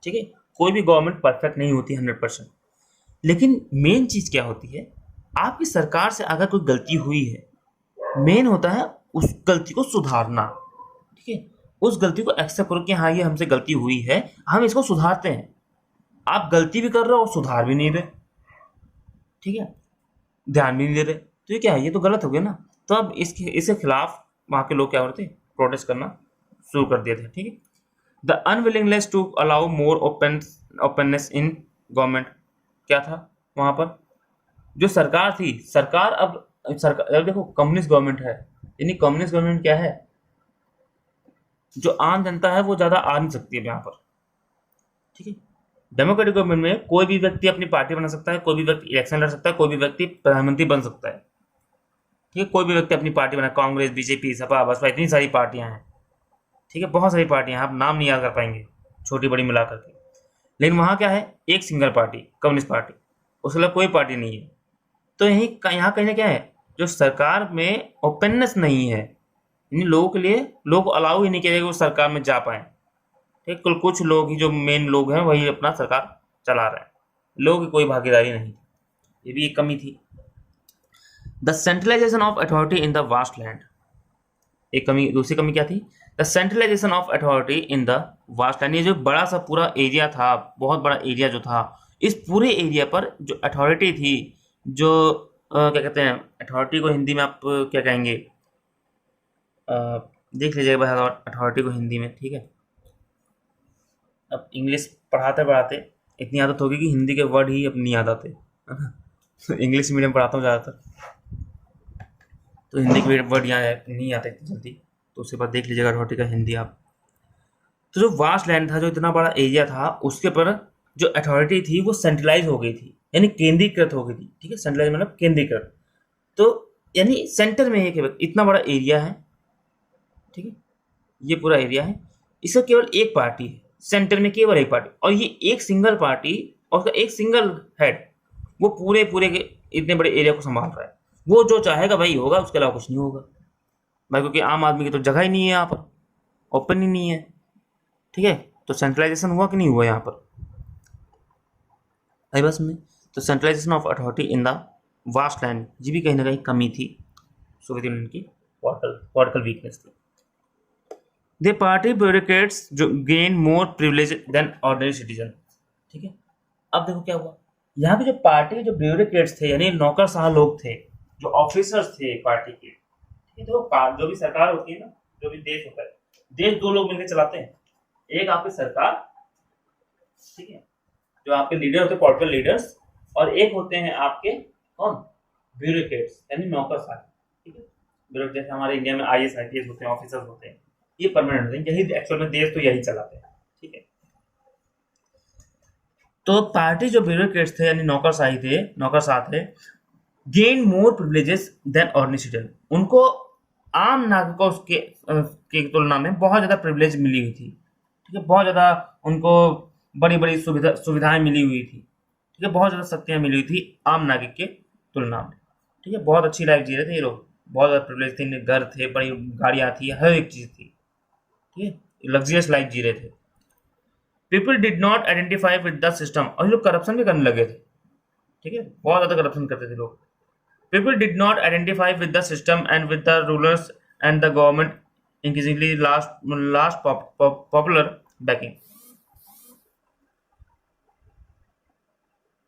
Speaker 1: ठीक है। कोई भी गवर्नमेंट परफेक्ट नहीं होती 100%। लेकिन मेन चीज़ क्या होती है, आपकी सरकार से अगर कोई गलती हुई है, मेन होता है उस गलती को सुधारना, ठीक है। उस गलती को एक्सेप्ट करो कि हाँ ये हमसे गलती हुई है, हम इसको सुधारते हैं। आप गलती भी कर रहे हो और सुधार भी नहीं रहे, ठीक है, ध्यान भी नहीं दे रहे, तो ये क्या है, ये तो गलत हो गया ना। तो अब इसके खिलाफ वहाँ के लोग क्या हो रहे थे, प्रोटेस्ट करना शुरू कर दिए थे। ठीक है, the unwillingness to allow more openness in government, क्या था वहाँ पर, जो सरकार थी, सरकार देखो कम्युनिस्ट गवर्नमेंट है, यानी कम्युनिस्ट गवर्नमेंट क्या है, जो आम जनता है वो ज़्यादा आ नहीं सकती है यहाँ पर। ठीक है, डेमोक्रेटिक गवर्नमेंट में कोई भी व्यक्ति अपनी पार्टी बना सकता है, कोई भी व्यक्ति इलेक्शन लड़ सकता है, कोई भी व्यक्ति प्रधानमंत्री बन सकता है। ठीक है, कोई भी व्यक्ति अपनी पार्टी बना, कांग्रेस, बीजेपी, सपा, बसपा, इतनी सारी पार्टियां हैं। ठीक है, बहुत सारी पार्टियां हैं, आप नाम नहीं याद कर पाएंगे, छोटी बड़ी मिला करके। लेकिन वहाँ क्या है, एक सिंगल पार्टी, कम्युनिस्ट पार्टी, उसके अलावा कोई पार्टी नहीं है। तो यहाँ कहीं ना क्या है, जो सरकार में ओपननेस नहीं है, यानी लोगों के लिए, लोग अलाउ ही नहीं किया जाएगा वो सरकार में जा पाए। ठीक, कुछ लोग ही जो मेन लोग हैं वही अपना सरकार चला रहे हैं, लोगों की कोई भागीदारी नहीं, ये भी एक कमी थी। The centralisation of authority in the vast land, एक कमी, दूसरी कमी क्या थी, the centralisation of authority in the vast land, ये जो बड़ा सा पूरा एरिया था, बहुत बड़ा एरिया जो था, इस पूरे एरिया पर जो अथॉरिटी थी, जो क्या कहते हैं अथॉरिटी को हिंदी में आप क्या कहेंगे, देख लीजिएगा अथॉरिटी को हिंदी में। ठीक है, अब इंग्लिश पढ़ाते पढ़ाते इतनी आदत होगी कि हिंदी के वर्ड ही अब नहीं याद आते, है ना। तो इंग्लिश मीडियम पढ़ाता हूँ ज़्यादातर, तो हिंदी के वर्ड यहाँ नहीं आते इतनी जल्दी, तो उसके बाद देख लीजिएगा अथॉरिटी का हिंदी आप। तो जो वास्ट लैंड था, जो इतना बड़ा एरिया था, उसके पर जो अथॉरिटी थी वो सेंट्रलाइज हो गई थी, यानी केंद्रीकृत हो गई थी। ठीक है, सेंट्रलाइज मतलब केंद्रीकृत, तो यानी सेंटर में एक इतना बड़ा एरिया है। ठीक है, ये पूरा एरिया है, इसका केवल एक पार्टी है, सेंटर में केवल एक पार्टी, और ये एक सिंगल पार्टी और उसका एक सिंगल हेड, वो पूरे पूरे के इतने बड़े एरिया को संभाल रहा है। वो जो चाहेगा वही होगा, उसके अलावा कुछ नहीं होगा भाई, क्योंकि आम आदमी की तो जगह ही नहीं है यहाँ पर, ओपन ही नहीं है। ठीक है, तो सेंट्रलाइजेशन हुआ कि नहीं हुआ यहाँ पर, आई बस में। तो centralisation of authority in the vast land, ये भी कहीं ना कहीं कमी थी, सो विद इन की पॉलिटिकल वीकनेस थी। दे पार्टी ब्यूरोक्रेट्स जो gain more privilege then ordinary citizen. ठीक है, अब देखो क्या हुआ, यहाँ के जो पार्टी के जो ब्यूरोक्रेट्स थे, यानी नौकरशाह लोग थे, जो ऑफिसर्स थे पार्टी के, ठीक है, तो जो भी सरकार होती है ना, जो भी देश होता है, देश दो लोग मिलकर चलाते हैं, एक आपकी सरकार, ठीक है, जो आपके लीडर होते हैं पॉलिटिकल लीडर्स, और एक होते हैं आपके कौन, ब्यूरोक्रेट्स, यानी नौकरशाह। ठीक है, ब्यूरोक्रेट्स हमारे इंडिया में IAS IPS होते हैं, ऑफिसर्स होते हैं, ये परमानेंट होते हैं, यही एक्चुअल में देश तो यही चलाते हैं। ठीक है, तो पार्टी जो ब्यूरोक्रेट्स थे यानी नौकरशाह थे, gain more privileges then ordinary citizen, उनको आम नागरिकों के तुलना में बहुत ज़्यादा प्रिविलेज मिली हुई थी। ठीक है, बहुत ज़्यादा उनको बड़ी बड़ी सुविधाएं मिली हुई थी। ठीक है, बहुत ज़्यादा शक्तियाँ मिली हुई थी आम नागरिक के तुलना में। ठीक है, बहुत अच्छी लाइफ जी रहे थे ये लोग, बहुत ज़्यादा प्रिविलेज थे, इनके घर थे, बड़ी गाड़ियाँ थी, हर एक चीज़ थी। ठीक है, लग्जरियस लाइफ जी रहे थे। People did not identify with the system, और ये लोग करप्शन भी करने लगे थे। ठीक है, बहुत ज़्यादा करप्शन करते थे लोग। People did not identify with the system and with the rulers and the government increasingly last popular backing.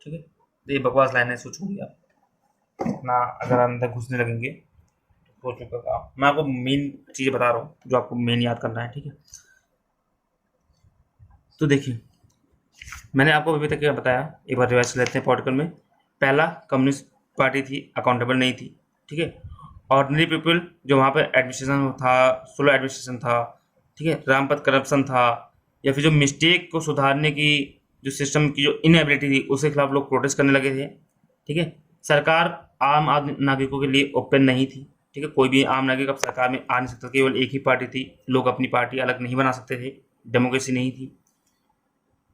Speaker 1: ठीक है, तो ये बकवास लाइन है, सोचूंगी आप इतना अगर अंदर घुसने लगेंगे तो हो चुका काम। मैं आपको मेन चीज़ें बता रहा हूँ जो आपको मेन याद करना है। ठीक है, तो देखिए मैंने आपको अभी तक क्या बताया, एक बार रिवाइज कर लेते हैं पॉलिटिकल में। पहला, कम्युनिस्ट पार्टी थी, अकाउंटेबल नहीं थी। ठीक है, ऑर्डिनरी पीपल जो वहाँ पे एडमिनिस्ट्रेशन था, स्लो एडमिनिस्ट्रेशन था। ठीक है, रामपथ करप्शन था, या फिर जो मिस्टेक को सुधारने की जो सिस्टम की जो इनएबिलिटी थी, उसके खिलाफ लोग प्रोटेस्ट करने लगे थे। ठीक है, सरकार आम नागरिकों के लिए ओपन नहीं थी। ठीक है, कोई भी आम नागरिक अब सरकार में आ नहीं सकता, केवल एक ही पार्टी थी, लोग अपनी पार्टी अलग नहीं बना सकते थे, डेमोक्रेसी नहीं थी।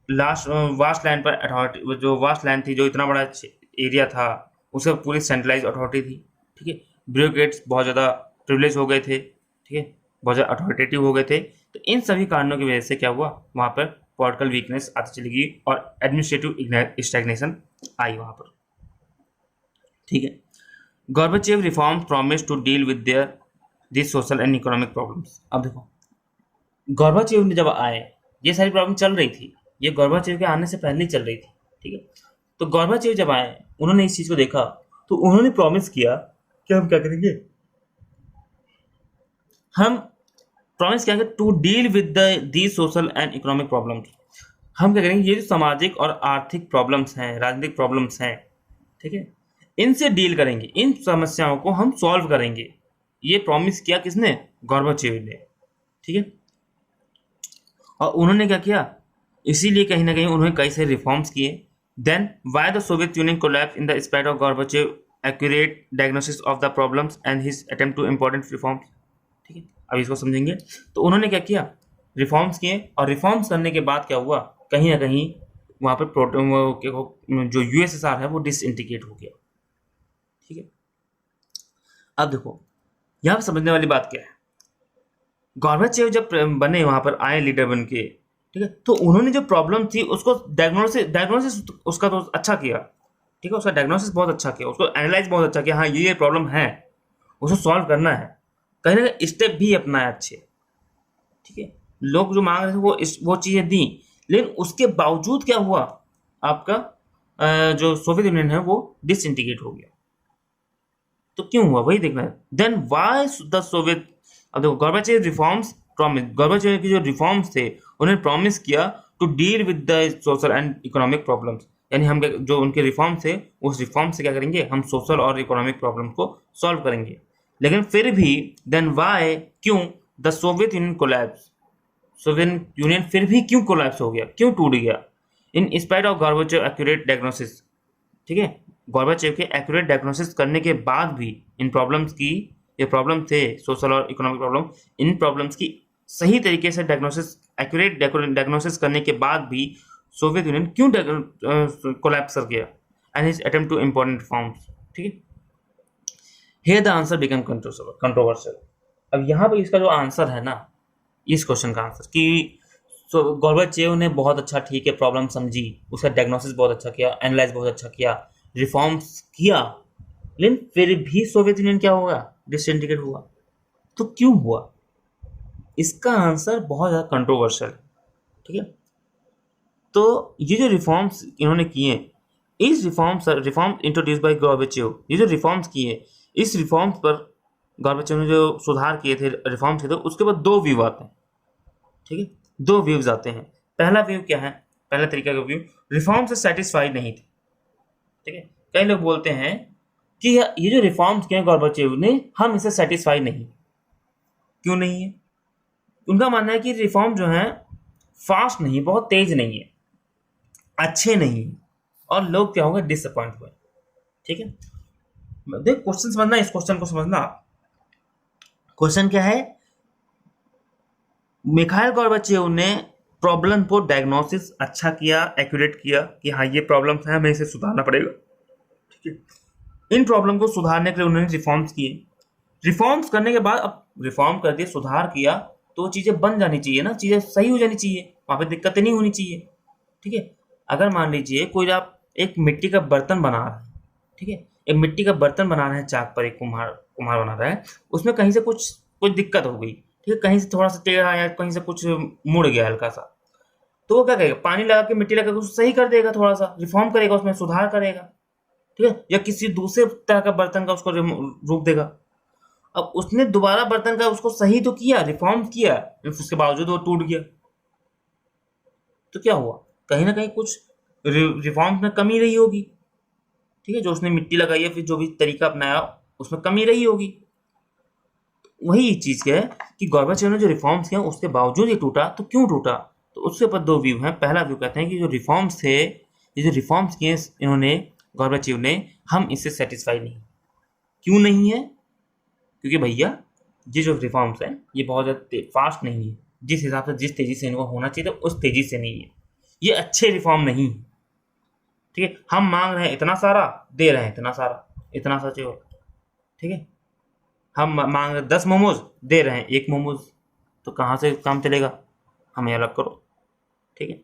Speaker 1: वास्ट लैंड पर अथॉरिटी, जो वास्ट लैंड थी, जो इतना बड़ा एरिया था, उसे पूरी सेंट्रलाइज अथॉरिटी थी। ठीक है, ब्यूरोक्रेट्स बहुत ज़्यादा प्रिविलेज हो गए थे। ठीक है, बहुत ज़्यादा अथॉरिटेटिव हो गए थे। तो इन सभी कारणों की वजह से क्या हुआ, वहाँ पर पॉलिटिकल वीकनेस आती चली गई और एडमिनिस्ट्रेटिव स्टैग्नेशन आई वहाँ पर। ठीक है, Gorbachev reforms promise to deal with this social and economic problems. अब देखो, गॉर्बाचेव ने जब आए, ये सारी प्रॉब्लम चल रही थी, ये गॉर्बाचेव के आने से पहले ही चल रही थी। ठीक है, तो गॉर्बाचेव जब आए, उन्होंने इस चीज को देखा, तो उन्होंने प्रॉमिस किया कि हम क्या करेंगे, हम प्रॉमिस किया कि to deal with the social and economic problems, हम क्या करेंगे, ये जो सामाजिक और आर्थिक प्रॉब्लम्स हैं, राजनीतिक प्रॉब्लम्स हैं, ठीक है, इनसे डील करेंगे, इन समस्याओं को हम सॉल्व करेंगे। ये प्रॉमिस किया किसने, गॉर्बाचेव ने, ठीक है। और उन्होंने क्या किया, इसीलिए कहीं ना कहीं उन्होंने कई सारे रिफॉर्म्स किए। Then why the Soviet union collapse in the spite of Gorbachev accurate diagnosis of the problems and his attempt to important reforms, ठीक है। अब इसको समझेंगे। तो उन्होंने क्या किया, रिफॉर्म्स किए, और रिफॉर्म्स करने के बाद क्या हुआ, कहीं ना कहीं वहाँ पर जो यूएसएसआर है वो डिसइंटीग्रेट हो गया, ठीक है। अब देखो यहाँ पर समझने वाली बात क्या है, गॉर्बाचेव जब बने, वहां पर आए लीडर बन के, ठीक है, तो उन्होंने जो प्रॉब्लम थी उसको डायग्नोसिस उसका तो अच्छा किया, ठीक है, उसका डायग्नोसिस बहुत अच्छा किया, उसको एनालाइज बहुत अच्छा किया, हाँ ये प्रॉब्लम है, उसको सॉल्व करना है, कहीं ना कहीं स्टेप भी अपनाए अच्छे, ठीक है। लोग जो मांग रहे थे वो चीजें दी, लेकिन उसके बावजूद क्या हुआ, आपका जो सोवियत यूनियन है वो डिसइंटीग्रेट हो गया। तो क्यों हुआ, वही देखना है। देन व्हाई द सोवियत, अब देखो गॉर्बाचेव रिफॉर्म्स प्रॉमिस, गॉर्बाचेव की जो रिफॉर्म्स थे उन्होंने प्रॉमिस किया to deal with the social and economic problems, यानी हम जो उनके रिफॉर्म थे उस रिफॉर्म से क्या करेंगे, हम सोशल और इकोनॉमिक प्रॉब्लम को सॉल्व करेंगे। लेकिन फिर भी देन व्हाई, क्यों the Soviet union collapse, Soviet union फिर भी क्यों कोलैप्स हो गया, क्यों टूट गया, in spite of Gorbachev accurate diagnosis, ठीक है, गॉर्बाचेव के एक्यूरेट डायग्नोसिस करने के बाद भी इन प्रॉब्लम्स की, ये प्रॉब्लम थे सोशल और इकोनॉमिक प्रॉब्लम, इन प्रॉब्लम्स की सही तरीके से डायग्नोसिस, एक्यूरेट डायग्नोसिस करने के बाद भी सोवियत यूनियन क्यों कोलैप्स कर गया, and his attempt to important reforms, ठीक है। Here the answer become controversial. अब यहाँ पे इसका जो आंसर है ना, इस क्वेश्चन का आंसर कि गॉर्बाचेव ने बहुत अच्छा, ठीक है, प्रॉब्लम समझी, उसका डायग्नोसिस बहुत अच्छा किया, एनालाइज बहुत अच्छा किया, रिफॉर्म्स किया, लेकिन फिर भी सोवियत यूनियन क्या होगा, डिसइंटीग्रेट हुआ। तो क्यों हुआ, इसका आंसर बहुत ज़्यादा कंट्रोवर्शियल है, ठीक है। तो ये जो रिफॉर्म्स इन्होंने किए, इस रिफॉर्म इंट्रोड्यूस बाय गॉर्बाचेव, ये जो रिफॉर्म्स किए, इस रिफॉर्म्स पर गॉर्बाचेव ने जो सुधार किए थे, रिफॉर्म्स किए थे, उसके बाद दो व्यू आते हैं, ठीक है, दो व्यूज आते हैं। पहला व्यू क्या है, पहला तरीका का व्यू, रिफॉर्म से सेटिस्फाइड नहीं थे, ठीक है। कई लोग बोलते हैं कि ये जो रिफॉर्म्स किए गॉर्बाचेव ने, हम इससे सेटिस्फाइड नहीं। क्यों नहीं है, उनका मानना है कि रिफॉर्म जो है फास्ट नहीं, बहुत तेज नहीं है, अच्छे नहीं है, और लोग क्या होंगे, डिसअपॉइंट हुए, ठीक है। देख क्वेश्चन समझना, इस क्वेश्चन को समझना। क्वेश्चन क्या है, मिखाइल गॉर्बाचेव ने प्रॉब्लम को डायग्नोसिस अच्छा किया, एक्यूरेट किया कि हाँ ये प्रॉब्लम्स है, हमें इसे सुधारना पड़ेगा, ठीक है। इन प्रॉब्लम को सुधारने के लिए उन्होंने रिफॉर्म्स किए, रिफॉर्म्स करने के बाद, अब रिफॉर्म कर दिए, सुधार किया, तो चीज़ें बन जानी चाहिए ना, चीज़ें सही हो जानी चाहिए, वहाँ पे दिक्कतें नहीं होनी चाहिए, ठीक है। अगर मान लीजिए कोई आप एक मिट्टी का बर्तन बना रहे हैं, ठीक है, एक मिट्टी का बर्तन बना रहे हैं, चाक पर एक कुम्हार बना रहा है, उसमें कहीं से कुछ दिक्कत हो गई, ठीक है, कहीं से थोड़ा सा टेढ़ा या कहीं से कुछ मुड़ गया हल्का सा, तो वो क्या करेगा, पानी लगा के, मिट्टी लगा के उसको सही कर देगा, थोड़ा सा रिफॉर्म करेगा, उसमें सुधार करेगा, ठीक है, या किसी दूसरे तरह का बर्तन का उसको रूप देगा। अब उसने दोबारा बर्तन का उसको सही तो किया, रिफॉर्म किया, उसके बावजूद वो टूट गया, तो क्या हुआ, कहीं ना कहीं कुछ रिफॉर्म में कमी रही होगी, ठीक है, जो उसने मिट्टी लगाई है, फिर जो भी तरीका अपनाया उसमें कमी रही होगी। वही चीज क्या है कि गॉर्बाचेव ने जो रिफॉर्म्स किया उसके बावजूद ये टूटा, तो क्यों टूटा, तो उसके ऊपर दो व्यू हैं। पहला व्यू कहते हैं कि जो रिफॉर्म्स थे, ये जो रिफॉर्म्स किए इन्होंने, गॉर्बाचेव ने, हम इससे सेटिस्फाइड नहीं। क्यों नहीं है, क्योंकि भैया ये जो रिफॉर्म्स हैं ये बहुत ज़्यादा फास्ट नहीं है, जिस हिसाब से, जिस तेजी से इनको होना चाहिए था उस तेजी से नहीं है, ये अच्छे रिफॉर्म नहीं है, ठीक है। हम मांग रहे हैं इतना सारा, दे रहे हैं इतना सारा, इतना सा चाहिए, ठीक है। हम मांग रहे 10 मोमोज, दे रहे हैं 1 मोमोज, तो कहाँ से काम चलेगा, हमें अलग करो, ठीक है।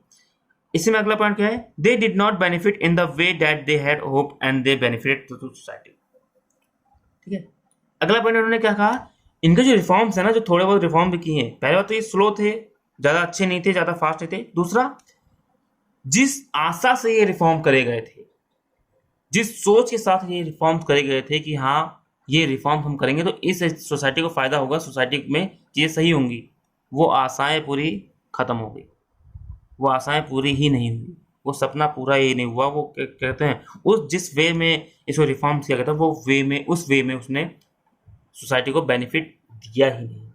Speaker 1: इसी में अगला पॉइंट क्या है, they did not benefit in the way that they had hope and they benefited to society, ठीक है। अगला पॉइंट उन्होंने क्या कहा, इनके जो रिफॉर्म्स है ना, जो थोड़े बहुत रिफॉर्म भी किए हैं, पहले बात तो ये स्लो थे, ज़्यादा अच्छे नहीं थे, ज़्यादा फास्ट नहीं थे। दूसरा, जिस आशा से ये रिफॉर्म करे गए थे, जिस सोच के साथ ये रिफॉर्म्स करे गए थे कि हाँ ये रिफॉर्म हम करेंगे तो इस सोसाइटी को फायदा होगा, सोसाइटी में चीज़ें सही होंगी, वो आशाएं पूरी खत्म हो गई, वो आशाएं पूरी ही नहीं हुई, वो सपना पूरा ही नहीं हुआ। वो कहते हैं उस जिस वे में इसको रिफॉर्म किया गया था वो वे में, उस वे में उसने सोसाइटी को बेनिफिट दिया ही नहीं,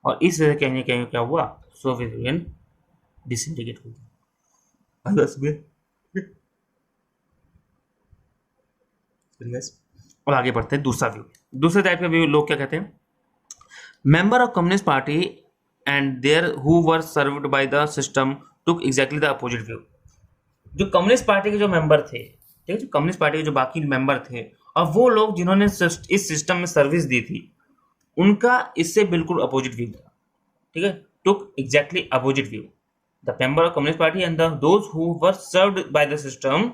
Speaker 1: और इस वजह से कहीं ना कहीं क्या हुआ, सोवियत यूनियन डिसइंटीग्रेट हो गया। बस में और आगे बढ़ते हैं दूसरा व्यू। दूसरे टाइप का व्यू लोग क्या कहते हैं, member of communist party and there who were served by the system took exactly the opposite view. जो कम्युनिस्ट पार्टी के जो मेंबर थे, ठीक है, जो कम्युनिस्ट पार्टी के जो बाकी मेंबर थे और वो लोग जिन्होंने इस सिस्टम में सर्विस दी थी, उनका इससे बिल्कुल अपोजिट व्यू था, ठीक है, took exactly opposite view. The member of communist party and those who were served by the system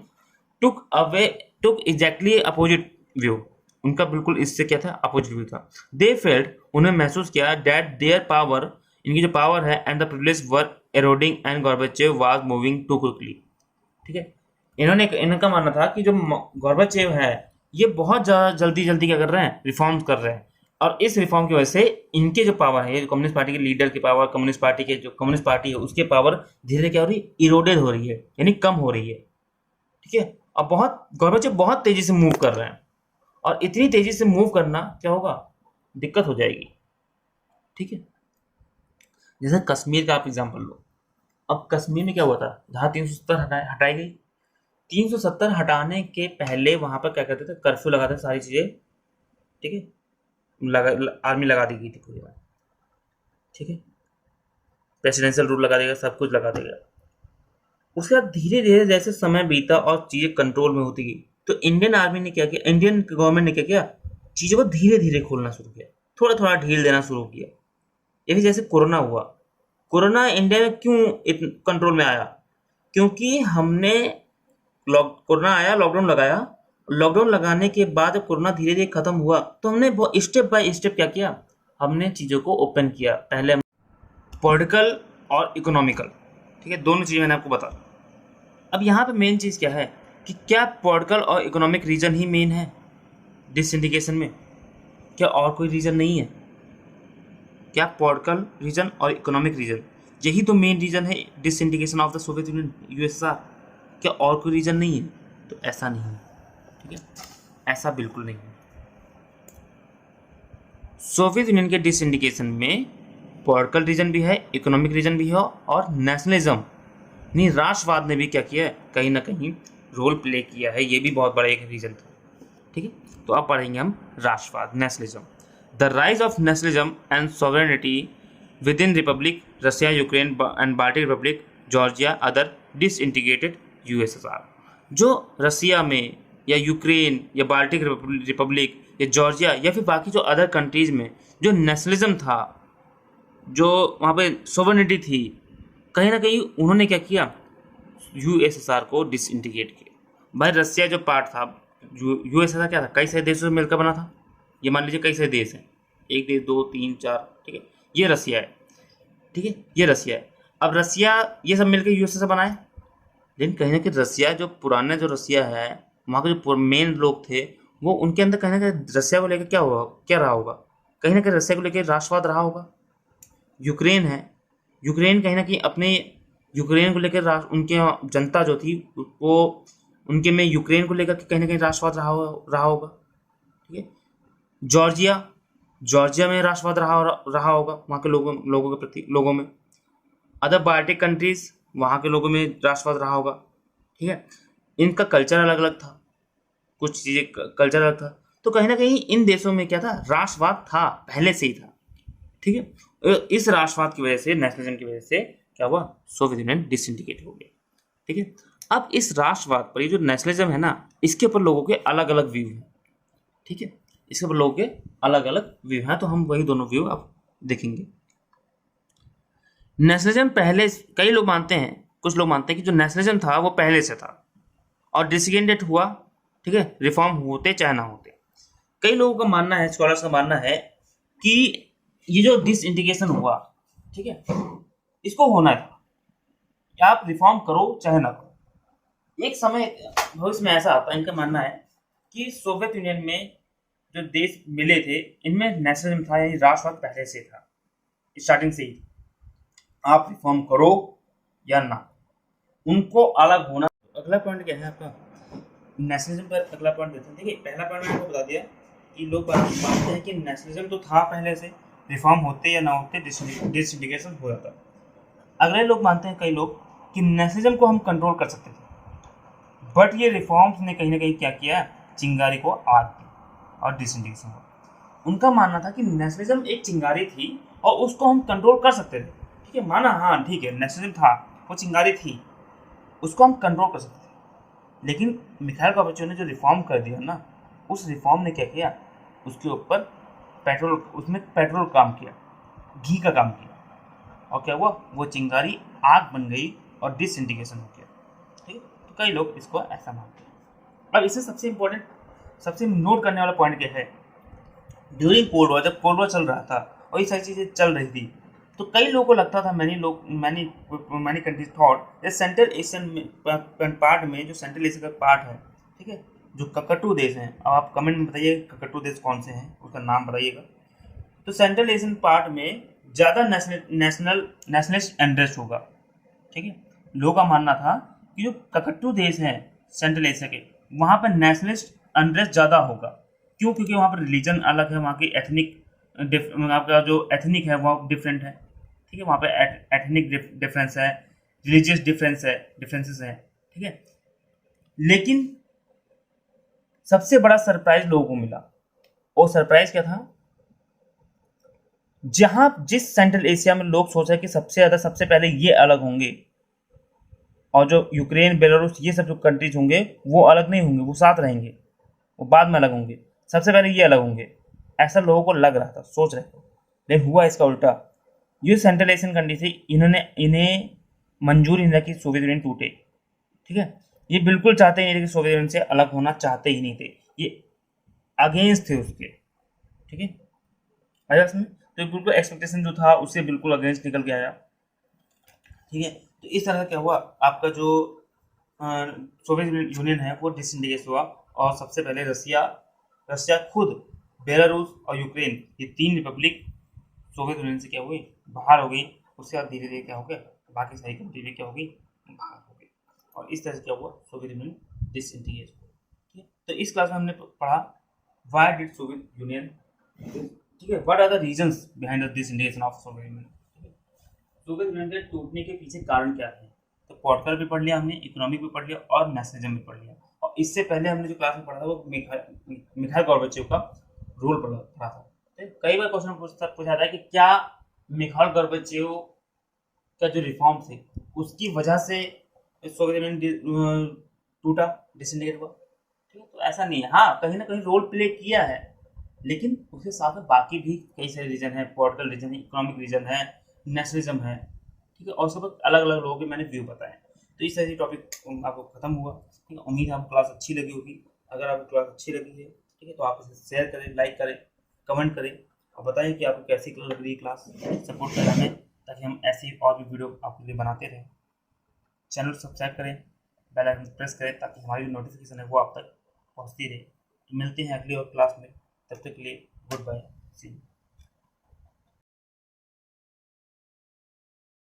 Speaker 1: took exactly opposite view. उनका बिल्कुल इससे क्या था, अपोजिट व्यू था। दे फेल्ट, उन्हें महसूस किया दैट देयर पावर, इनकी जो पावर है, and the privilege were eroding and Gorbachev was moving too quickly, ठीक है। इनका मानना था कि जो गोर्बाचेव है ये बहुत ज़्यादा जल्दी जल्दी क्या कर रहे हैं, रिफॉर्म्स कर रहे हैं, और इस रिफॉर्म की वजह से इनके जो पावर है, कम्युनिस्ट पार्टी के लीडर की पावर, कम्युनिस्ट पार्टी के जो कम्युनिस्ट पार्टी है उसके पावर धीरे धीरे क्या हो रही है, इरोडेड हो रही है, यानी कम हो रही है, ठीक है। और बहुत गोर्बाचेव बहुत तेजी से मूव कर रहे हैं, और इतनी तेजी से मूव करना क्या होगा, दिक्कत हो जाएगी, ठीक है। जैसे कश्मीर का आप एग्जांपल लो, अब कश्मीर में क्या हुआ था, धारा 370 हटाई गई। 370 हटाने के पहले वहां पर क्या करते थे, कर्फ्यू लगाते थे, सारी चीजें, ठीक है, आर्मी लगा दी गई थी पूरी बात, ठीक है, प्रेसिडेंशियल रूल लगा देगा, सब कुछ लगा देगा। उसके बाद धीरे धीरे जैसे समय बीता और चीजें कंट्रोल में होती गई, तो इंडियन आर्मी ने क्या किया, इंडियन गवर्नमेंट ने क्या किया, चीजों को धीरे धीरे खोलना शुरू किया, थोड़ा थोड़ा ढील देना शुरू किया। ये भी जैसे कोरोना हुआ, कोरोना इंडिया में क्यों कंट्रोल में आया, क्योंकि हमने कोरोना आया, लॉकडाउन लगाया, लॉकडाउन लगाने के बाद जब कोरोना धीरे धीरे खत्म हुआ तो हमने स्टेप बाय स्टेप क्या किया, हमने चीज़ों को ओपन किया। पहले पॉलिटिकल और इकोनॉमिकल, ठीक है, दोनों चीज़ें मैंने आपको बता। अब यहाँ पे मेन चीज़ क्या है कि क्या पॉलिटिकल और इकोनॉमिक रीजन ही मेन है डिसइंटीग्रेशन में, क्या और कोई रीजन नहीं है, क्या पॉलिटिकल रीजन और इकोनॉमिक रीजन यही तो मेन रीजन है disintegration of the Soviet union USSR, क्या और कोई रीजन नहीं है, तो ऐसा नहीं है, ठीक है, ऐसा बिल्कुल नहीं है। सोवियत यूनियन के डिसइंटीग्रेशन में पॉलिटिकल रीजन भी है, इकोनॉमिक रीजन भी है, और नेशनलिज्म नहीं, राष्ट्रवाद ने भी क्या किया है, कहीं ना कहीं रोल प्ले किया है, ये भी बहुत बड़ा एक रीजन था, ठीक है। तो अब पढ़ेंगे हम राष्ट्रवाद, nationalism. The rise of nationalism and sovereignty with in Republic Russia, Ukraine and Baltic Republic, Georgia, other disintegrated USSR. जो रसिया में या यूक्रेन या बाल्टिक रिपब्लिक या जॉर्जिया या फिर बाकी जो अदर कंट्रीज में जो नेशनलिज्म था, जो वहाँ पे सोवरेनिटी थी, कहीं ना कहीं उन्होंने क्या किया, यूएसएसआर को डिसइंटीग्रेट किया। भाई रसिया जो पार्ट था, यूएसएसआर क्या था, कई सारे देशों से मिलकर बना था, ये मान लीजिए कई सारे देश हैं, एक देश, दो, तीन, चार, ठीक है, ये रसिया है, ठीक है, ये रसिया है। अब रसिया ये सब मिलकर यूएसएसआर बनाए, लेकिन कहीं ना कहीं रसिया जो पुराना जो रसिया है, वहाँ के जो मेन लोग थे, वो उनके अंदर कहीं ना कहीं रसिया को लेकर क्या हुआ, क्या रहा होगा, कहीं ना कहीं रसिया को लेकर राष्ट्रवाद रहा होगा। यूक्रेन है, यूक्रेन कहीं ना कहीं अपने यूक्रेन को लेकर उनके जनता जो थी वो, उनके में यूक्रेन को लेकर कहीं ना कहीं राष्ट्रवाद रहा होगा, ठीक है। जॉर्जिया, जॉर्जिया में राष्ट्रवाद रहा होगा वहाँ के लोगों के प्रति, लोगों में। अदर बाल्टिक कंट्रीज, वहाँ के लोगों में राष्ट्रवाद रहा होगा, ठीक है। इनका कल्चर अलग अलग था, कुछ चीज़ें कल्चर अलग था, तो कहीं ना कहीं इन देशों में क्या था, राष्ट्रवाद था, पहले से ही था, ठीक है। इस राष्ट्रवाद की वजह से, नेशनलिज्म की वजह से क्या हुआ, सोवियत यूनियन डिसइंटीग्रेट हो गया, ठीक है। अब इस राष्ट्रवाद पर, ये जो नेशनलिज्म है ना, इसके ऊपर लोगों के अलग अलग व्यू हैं, ठीक है, इसके ऊपर लोगों के अलग अलग व्यू हैं, तो हम वही दोनों व्यू अब देखेंगे। नेशनलिज्म पहले, कई लोग मानते हैं, कुछ लोग मानते हैं कि जो नेशनलिज्म था वो पहले से था और डिसइंटीग्रेट हुआ, ठीक है, रिफॉर्म होते चाहे ना होते। कई लोगों का मानना है, स्कॉलर्स का मानना है कि ये जो डिसइंटीग्रेशन हुआ, ठीक है, इसको होना था, आप रिफॉर्म करो चाहे ना करो, एक समय भविष्य में ऐसा आता, इनका मानना है कि सोवियत यूनियन में जो देश मिले थे इनमें नेशनलिज्म था, यानी राष्ट्रवाद पहले से था, स्टार्टिंग से ही। आप रिफॉर्म करो या ना, उनको अलग होना। अगला पॉइंट क्या है आपका, नेशनलिज्म पर अगला पॉइंट देते हैं। देखिए पहला पॉइंट मैंने आपको बता दिया कि लोग मानते हैं कि नेशनलिज्म तो था पहले से, रिफॉर्म होते या ना होते डिसइंटीग्रेशन हो जाता। अगले लोग मानते हैं, कई लोग, कि नेशनलिज्म को हम कंट्रोल कर सकते थे, बट ये रिफॉर्म्स ने कहीं ना कहीं क्या किया, चिंगारी को आग दी और डिसइंटीग्रेशन हुआ। उनका मानना था कि नेशनलिज्म एक चिंगारी थी और उसको हम कंट्रोल कर सकते थे। ठीक है, माना, हाँ ठीक है, नेशनलिज्म था, वो चिंगारी थी, उसको हम कंट्रोल कर सकते थे। लेकिन मिखाइल गोर्बाचेव ने जो रिफॉर्म कर दिया ना, उस रिफॉर्म ने क्या किया, उसके ऊपर उसमें पेट्रोल काम किया, घी का काम किया, और क्या हुआ, वो चिंगारी आग बन गई और डिसइंटीग्रेशन हो गया। ठीक है, तो कई लोग इसको ऐसा मानते हैं। अब इससे सबसे इम्पोर्टेंट, सबसे नोट करने वाला पॉइंट क्या है, ड्यूरिंग कोल्ड वॉर, जब कोल्ड वॉर चल रहा था और ये सारी चीज़ें चल रही थी, तो कई लोगों को लगता था, many countries thought, central Asian part में, जो सेंट्रल एशिया का पार्ट है, ठीक है, जो ककटू देश हैं, अब आप कमेंट में बताइए ककटू देश कौन से हैं, उसका नाम बताइएगा। तो सेंट्रल एशियन पार्ट में ज़्यादा नेशनलिस्ट इंटरेस्ट होगा। ठीक है, लोगों का मानना था कि जो ककटू देश हैं सेंट्रल एशिया के, वहाँ पर नेशनलिस्ट इंटरेस्ट ज़्यादा होगा। क्यों? क्योंकि वहाँ पर रिलीजन अलग है, वहाँ की आपका जो एथनिक है वो डिफरेंट है। ठीक है, वहाँ पे एथनिक डिफरेंस है, रिलीजियस डिफरेंसेस है। ठीक है, लेकिन सबसे बड़ा सरप्राइज लोगों को मिला, और सरप्राइज क्या था, जहां जिस सेंट्रल एशिया में लोग सोचा कि सबसे पहले ये अलग होंगे, और जो यूक्रेन, बेलारूस, ये सब जो कंट्रीज होंगे वो अलग नहीं होंगे, वो साथ रहेंगे, वो बाद में अलग होंगे, सबसे पहले ये अलग होंगे, ऐसा लोगों को लग रहा था, सोच रहे थे। लेकिन हुआ इसका उल्टा। ये सेंट्रल एशियन कंट्री थी, इन्हें मंजूर ही नहीं था कि सोवियत यूनियन टूटे। ठीक है, ये बिल्कुल चाहते ही नहीं थे कि सोवियत यूनियन से अलग होना, चाहते ही नहीं थे, ये अगेंस्ट थे उसके। ठीक है, आया समझ? तो बिल्कुल एक्सपेक्टेशन जो था उससे बिल्कुल अगेंस्ट निकल के आया। ठीक है, तो इस तरह क्या हुआ, आपका जो सोवियत यूनियन है वो डिसइंटीग्रेट हुआ, और सबसे पहले रशिया खुद, बेलारूस और यूक्रेन, ये 3 रिपब्लिक सोवियत यूनियन से क्या हुई, बाहर हो गई। उसके बाद धीरे धीरे क्या हो गया, बाकी सारी कंट्री भी क्या हो गई, बाहर हो गई, और इस तरह से क्या हुआ, सोवियत यूनियन डिसइंटीग्रेट हुआ। ठीक है, तो इस क्लास में हमने पढ़ा व्हाई डिड सोवियत यूनियन, ठीक है, what are the reasons behind the disintegration of Soviet Union. Soviet Union के टूटने के पीछे कारण क्या है, तो पॉलिटिकल भी पढ़ लिया हमने, इकोनॉमिक भी पढ़ लिया, और नेशनलिज्म भी पढ़ लिया। और इससे पहले हमने जो क्लास में पढ़ा था वो मिखाइल गोर्बाचेव का रोल पढ़ा था। तो कई बार क्वेश्चन पूछा था कि क्या मिखाइल गोर्बाचेव का जो रिफॉर्म थे उसकी वजह से सोवियत यूनियन टूटा, डिसइंटीग्रेट हुआ। ठीक है, तो ऐसा नहीं है, हाँ कहीं ना कहीं रोल प्ले किया है, लेकिन उसके साथ में बाकी भी कई सारे रीजन है, पॉलिटिकल रीजन है, इकोनॉमिक रीजन है, नेशनलिज्म है। ठीक है, और सब अलग अलग लोगों के मैंने व्यू बताए। तो इस तरह से टॉपिक आपको खत्म हुआ। ठीक है, उम्मीद है आपको क्लास अच्छी लगी होगी। अगर आपको क्लास अच्छी लगी है, ठीक है, तो आप इसे शेयर करें, लाइक करें, कमेंट करें, और बताएं कि आपको कैसी लग रही है क्लास। सपोर्ट करें हमें, ताकि हम ऐसी और भी वीडियो आपके लिए बनाते रहें। चैनल सब्सक्राइब करें, बेल आइकन प्रेस करें, ताकि हमारी जो नोटिफिकेशन है वो आप तक पहुँचती रहे। तो मिलते हैं अगली और क्लास में, तब तक के लिए गुड बाय, सी यू।